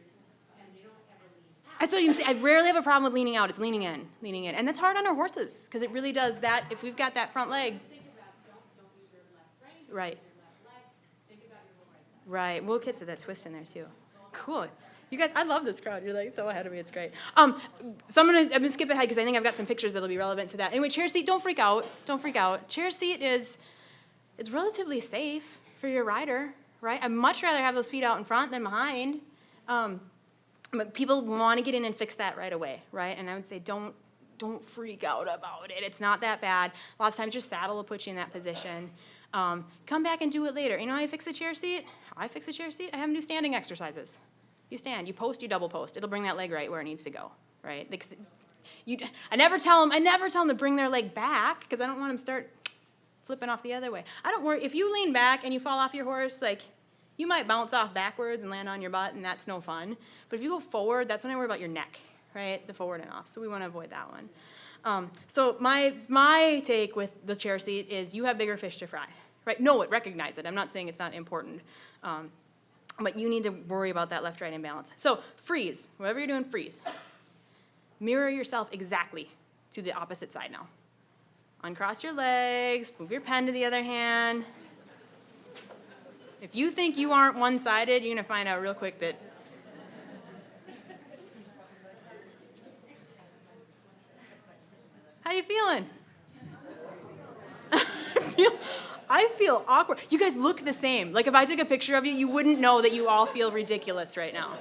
and they don't ever lean out. That's what you say. I rarely have a problem with leaning out. It's leaning in. And that's hard on our horses, because it really does that. If we've got that front leg, Think about don't use your left brain, don't right, use your left leg. Think about your whole right side. right. We'll get to that twist in there too. Cool. You guys, I love this crowd. You're like so ahead of me. It's great. So I'm gonna skip ahead because I think I've got some pictures that'll be relevant to that. Anyway, chair seat. Don't freak out. Don't freak out. Chair seat it's relatively safe for your rider, right? I'd much rather have those feet out in front than behind. But people want to get in and fix that right away, right? And I would say don't freak out about it. It's not that bad. Lots of times your saddle will put you in that position. Come back and do it later. You know how I fix a chair seat? I fix a chair seat. I have them do standing exercises. You stand, you post, you double post. It'll bring that leg right where it needs to go, right? I never tell them to bring their leg back, because I don't want them to start flipping off the other way. I don't worry. If you lean back and you fall off your horse, like, you might bounce off backwards and land on your butt, and that's no fun. But if you go forward, that's when I worry about your neck, right? The forward and off. So we want to avoid that one. So my take with the chair seat is you have bigger fish to fry, right? Know it, recognize it. I'm not saying it's not important. But you need to worry about that left-right imbalance. So freeze, whatever you're doing, freeze. Mirror yourself exactly to the opposite side now. Uncross your legs, move your pen to the other hand. If you think you aren't one-sided, you're gonna find out real quick that. How you feeling? I feel awkward. You guys look the same. Like if I took a picture of you, you wouldn't know that you all feel ridiculous right now.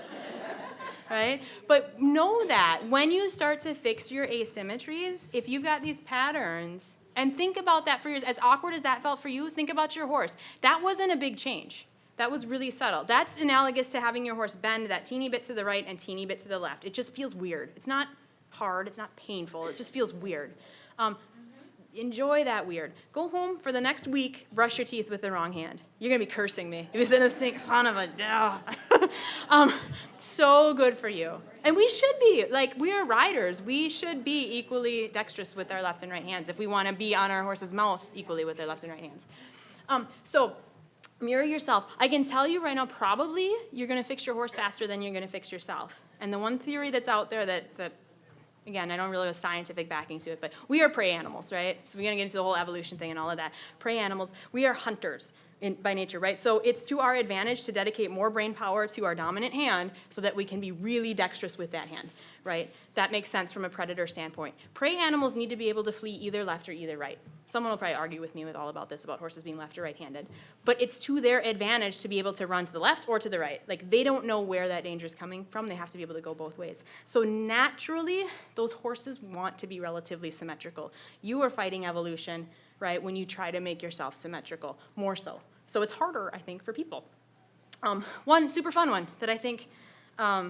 Right? But know that when you start to fix your asymmetries, if you've got these patterns, and think about that for yours, as awkward as that felt for you, think about your horse. That wasn't a big change. That was really subtle. That's analogous to having your horse bend that teeny bit to the right and teeny bit to the left. It just feels weird. It's not hard, it's not painful, it just feels weird. Enjoy that weird. Go home for the next week, brush your teeth with the wrong hand. You're gonna be cursing me. If it's in the sink, son of a so good for you. And we should be, like, we are riders. We should be equally dexterous with our left and right hands if we wanna be on our horse's mouth equally with their left and right hands. So mirror yourself. I can tell you right now, probably you're gonna fix your horse faster than you're gonna fix yourself. And the one theory that's out there that again, I don't really have scientific backing to it, but we are prey animals, right? So we're going to get into the whole evolution thing and all of that. Prey animals, we are hunters by nature, right? So it's to our advantage to dedicate more brain power to our dominant hand so that we can be really dexterous with that hand, right? That makes sense from a predator standpoint. Prey animals need to be able to flee either left or either right. Someone will probably argue with me with all about this, about horses being left or right-handed. But it's to their advantage to be able to run to the left or to the right. Like, they don't know where that danger is coming from. They have to be able to go both ways. So naturally, those horses want to be relatively symmetrical. You are fighting evolution, right, when you try to make yourself symmetrical, more so. So it's harder, I think, for people. One super fun one that I think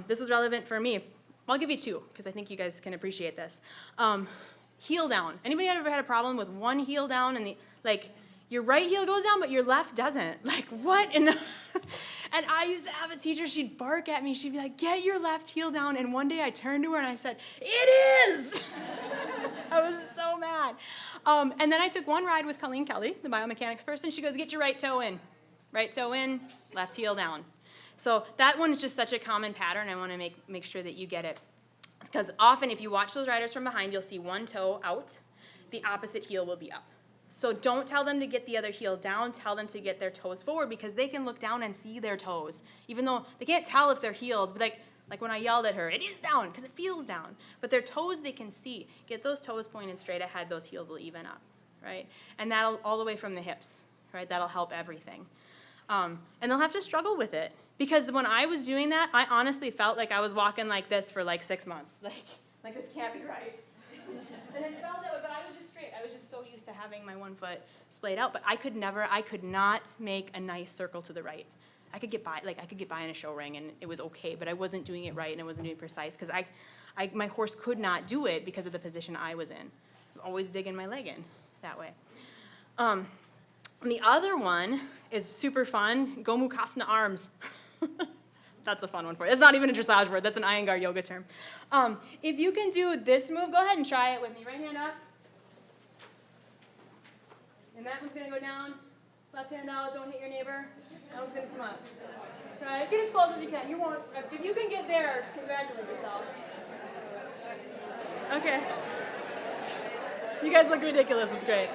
this was relevant for me. I'll give you two, because I think you guys can appreciate this. Heel down. Anybody ever had a problem with one heel down and your right heel goes down, but your left doesn't? Like, what in the... And I used to have a teacher, she'd bark at me. She'd be like, get your left heel down. And one day I turned to her and I said, it is! I was so mad. And then I took one ride with Colleen Kelly, the biomechanics person. She goes, get your right toe in. Right toe in, left heel down. So that one is just such a common pattern. I want to make sure that you get it. Because often if you watch those riders from behind, you'll see one toe out, the opposite heel will be up. So don't tell them to get the other heel down, tell them to get their toes forward, because they can look down and see their toes. Even though they can't tell if they're heels, but like when I yelled at her, it is down, because it feels down. But their toes they can see. Get those toes pointed straight ahead, those heels will even up, right? And that'll all the way from the hips, right? That'll help everything. And they'll have to struggle with it. Because when I was doing that, I honestly felt like I was walking like this for like 6 months. Like this can't be right. And it felt that way, but I was just straight great. I was just so used to having my one foot splayed out, but I could not make a nice circle to the right. I could get by in a show ring and it was okay, but I wasn't doing it right and I wasn't doing it precise because my horse could not do it because of the position I was in. I was always digging my leg in that way. And the other one is super fun, Gomukhasana arms. That's a fun one for you. It's not even a dressage word, that's an Iyengar yoga term. If you can do this move, go ahead and try it with me. Right hand up. And that one's gonna go down. Left hand out, don't hit your neighbor. That one's gonna come up. Try it. Get as close as you can. You won't, if you can get there, congratulate yourself. Okay. You guys look ridiculous, it's great.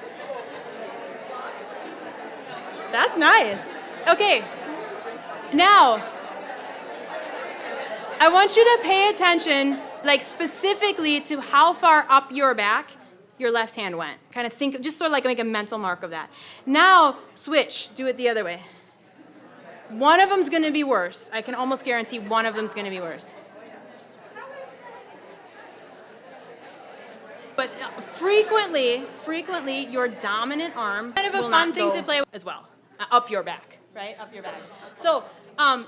That's nice. Okay, now, I want you to pay attention, like specifically to how far up your back your left hand went. Kind of think, just sort of like make a mental mark of that. Now, switch, do it the other way. One of them's gonna be worse. I can almost guarantee one of them's gonna be worse. But frequently, your dominant arm kind of a fun thing to play with as well. Up your back, right? Up your back. So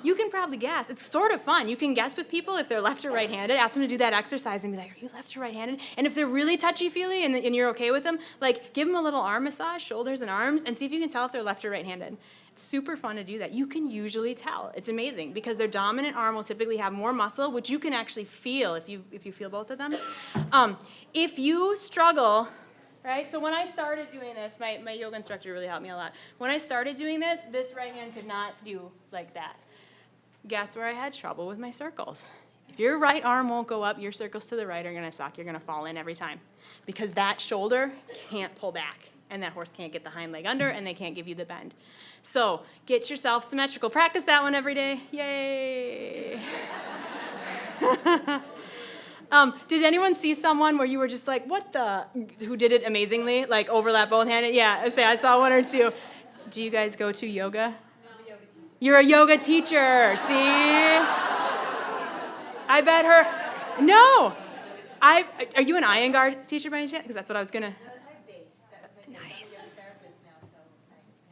you can probably guess. It's sort of fun. You can guess with people if they're left or right-handed. Ask them to do that exercise and be like, are you left or right-handed? And if they're really touchy-feely and you're okay with them, like give them a little arm massage, shoulders and arms, and see if you can tell if they're left or right-handed. It's super fun to do that. You can usually tell. It's amazing because their dominant arm will typically have more muscle, which you can actually feel if you feel both of them. If you struggle, right? So when I started doing this, my yoga instructor really helped me a lot. When I started doing this right hand could not do like that. Guess where I had trouble with my circles? If your right arm won't go up, your circles to the right are gonna suck. You're gonna fall in every time because that shoulder can't pull back and that horse can't get the hind leg under and they can't give you the bend. So get yourself symmetrical. Practice that one every day. Yay. Did anyone see someone where you were just like, what the, who did it amazingly, like overlap both handed? Yeah, I saw one or two. Do you guys go to yoga? No, I'm a yoga teacher. You're a yoga teacher, see? I bet her, no. Are you an Iyengar teacher by any chance? Because that's what I was gonna. That was my base. Nice. I'm a therapist now, so.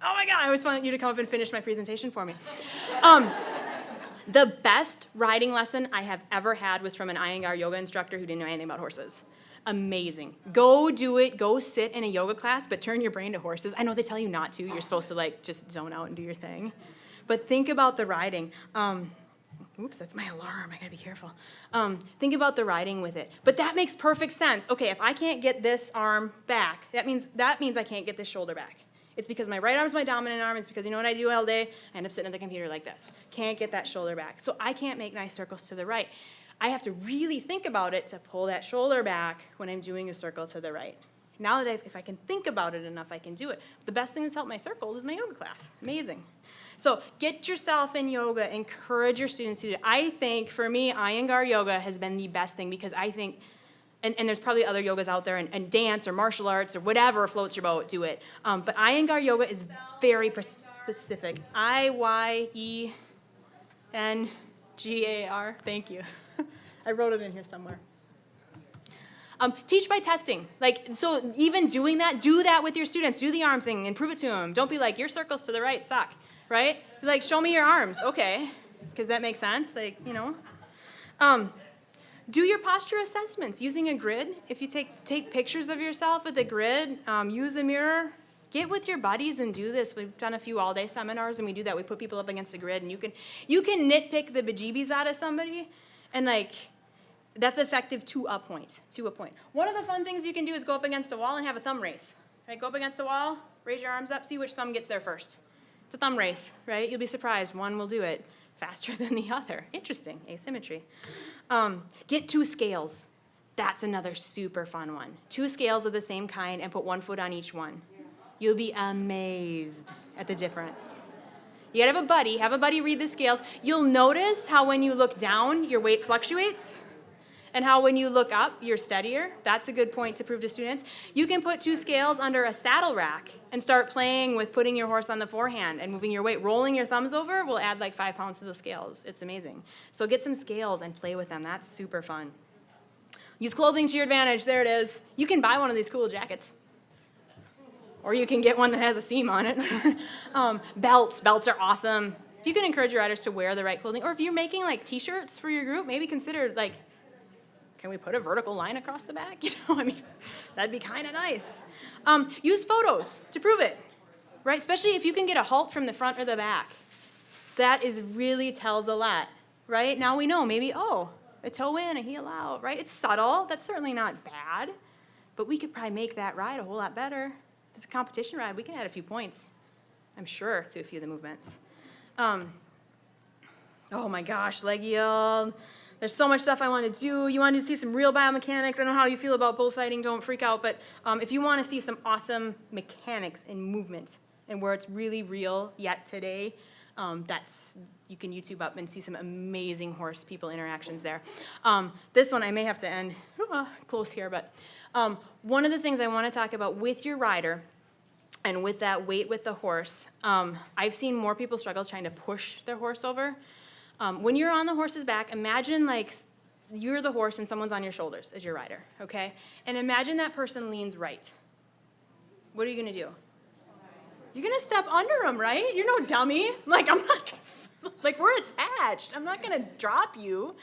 Oh my God, I always wanted you to come up and finish my presentation for me. The best riding lesson I have ever had was from an Iyengar yoga instructor who didn't know anything about horses. Amazing. Go do it. Go sit in a yoga class, but turn your brain to horses. I know they tell you not to. You're supposed to like just zone out and do your thing. But think about the riding. Oops, that's my alarm. I gotta be careful. Think about the riding with it. But that makes perfect sense. Okay, if I can't get this arm back, that means I can't get this shoulder back. It's because my right arm is my dominant arm. It's because you know what I do all day? I end up sitting at the computer like this. Can't get that shoulder back. So I can't make nice circles to the right. I have to really think about it to pull that shoulder back when I'm doing a circle to the right. Now that if I can think about it enough, I can do it. The best thing that's helped my circles is my yoga class. Amazing. So get yourself in yoga. Encourage your students to do it. I think, for me, Iyengar yoga has been the best thing because I think, and there's probably other yogas out there, and dance or martial arts or whatever floats your boat, do it. But Iyengar yoga is very specific. Iyengar. Thank you. I wrote it in here somewhere. Teach by testing. Like, so even doing that, do that with your students. Do the arm thing and prove it to them. Don't be like, your circles to the right suck, right? Be like, show me your arms. Okay, because that makes sense. Like, you know. Do your posture assessments using a grid. If you take pictures of yourself with a grid, use a mirror. Get with your buddies and do this. We've done a few all-day seminars, and we do that. We put people up against a grid, and you can nitpick the bejeebies out of somebody, and like, that's effective to a point. One of the fun things you can do is go up against a wall and have a thumb race. Right? Go up against a wall, raise your arms up, see which thumb gets there first. It's a thumb race, right? You'll be surprised. One will do it faster than the other. Interesting, asymmetry. Get 2 scales. That's another super fun one. 2 scales of the same kind and put 1 foot on each one. You'll be amazed at the difference. You gotta have a buddy read the scales. You'll notice how when you look down, your weight fluctuates, and how when you look up, you're steadier. That's a good point to prove to students. You can put 2 scales under a saddle rack and start playing with putting your horse on the forehand and moving your weight. Rolling your thumbs over will add like 5 pounds to the scales. It's amazing. So get some scales and play with them. That's super fun. Use clothing to your advantage. There it is. You can buy one of these cool jackets. or you can get one that has a seam on it. Belts are awesome. If you can encourage your riders to wear the right clothing, or if you're making like t-shirts for your group, maybe consider like, can we put a vertical line across the back? I mean, that'd be kind of nice. Use photos to prove it, right? Especially if you can get a halt from the front or the back. That really tells a lot, right? Now we know maybe, oh, a toe in, a heel out, right? It's subtle. That's certainly not bad, but we could probably make that ride a whole lot better. If it's a competition ride, we can add a few points, I'm sure, to a few of the movements. Oh my gosh, leg yield. There's so much stuff I want to do. You want to see some real biomechanics. I don't know how you feel about bullfighting. Don't freak out. But if you want to see some awesome mechanics in movement and where it's really real yet today, you can YouTube up and see some amazing horse-people interactions there. This one I may have to end close here, but one of the things I want to talk about with your rider and with that weight with the horse, I've seen more people struggle trying to push their horse over. When you're on the horse's back, imagine like you're the horse and someone's on your shoulders as your rider, okay? And imagine that person leans right. What are you going to do? You're going to step under them, right? You're no dummy. Like, I'm not gonna, like, we're attached. I'm not going to drop you.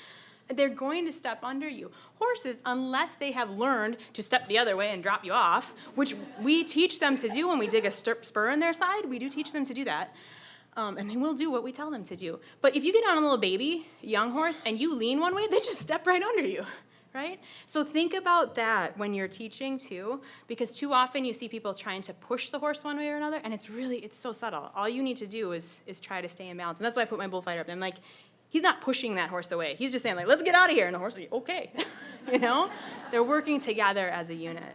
They're going to step under you. Horses, unless they have learned to step the other way and drop you off, which we teach them to do when we dig a spur in their side, we do teach them to do that. And they will do what we tell them to do. But if you get on a little baby, young horse, and you lean one way, they just step right under you, right? So think about that when you're teaching too, because too often you see people trying to push the horse one way or another, and it's so subtle. All you need to do is try to stay in balance. And that's why I put my bullfighter up there. I'm like, he's not pushing that horse away. He's just saying, like, let's get out of here. And the horse is like, okay. They're working together as a unit.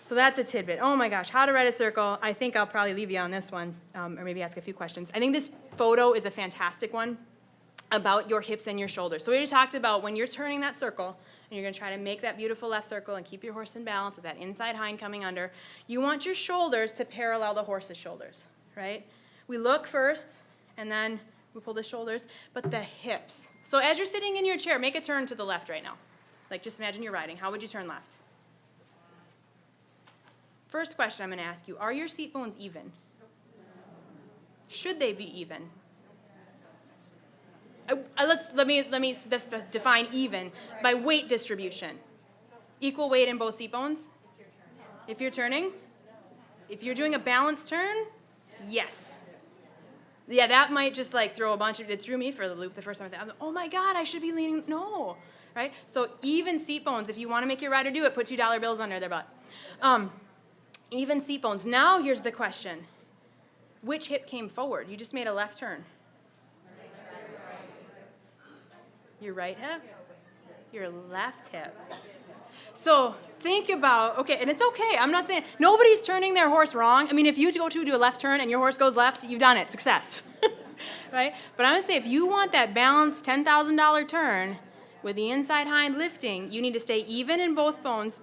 So that's a tidbit. Oh my gosh, how to ride a circle. I think I'll probably leave you on this one, or maybe ask a few questions. I think this photo is a fantastic one about your hips and your shoulders. So we already talked about when you're turning that circle, and you're going to try to make that beautiful left circle and keep your horse in balance with that inside hind coming under. You want your shoulders to parallel the horse's shoulders, right? We look first, and then we pull the shoulders, but the hips. So as you're sitting in your chair, make a turn to the left right now. Like, just imagine you're riding. How would you turn left? First question I'm going to ask you, are your seat bones even? Should they be even? Let me define even by weight distribution. Equal weight in both seat bones? If you're turning? If you're doing a balanced turn? Yes. Yeah, that might just like throw a bunch of, it threw me for the loop the first time. I thought, oh my God, I should be leaning, no. Right? So even seat bones, if you want to make your rider do it, put $2 bills under their butt. Even seat bones. Now here's the question. Which hip came forward? You just made a left turn. Your right hip? Your left hip. So think about, okay, and it's okay. I'm not saying, nobody's turning their horse wrong. I mean, if you go to do a left turn and your horse goes left, you've done it, success. Right? But I'm going to say if you want that balanced $10,000 turn with the inside hind lifting, you need to stay even in both bones.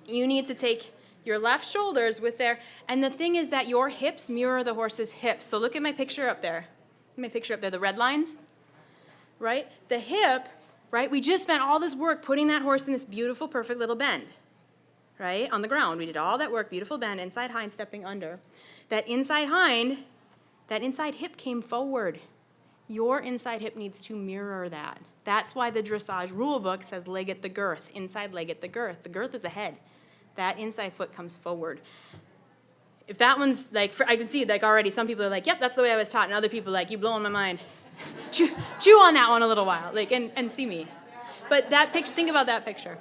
You need to take your left shoulders with there. And the thing is that your hips mirror the horse's hips. So look at my picture up there. The red lines, right? The hip, right? We just spent all this work putting that horse in this beautiful, perfect little bend, right? On the ground. We did all that work, beautiful bend, inside hind stepping under. That inside hind, that inside hip came forward. Your inside hip needs to mirror that. That's why the dressage rule book says leg at the girth, inside leg at the girth. The girth is ahead. That inside foot comes forward. If that one's like, I can see like already some people are like, yep, that's the way I was taught, and other people are like, you're blowing my mind. chew on that one a little while, like, and see me. But that picture, think about that picture.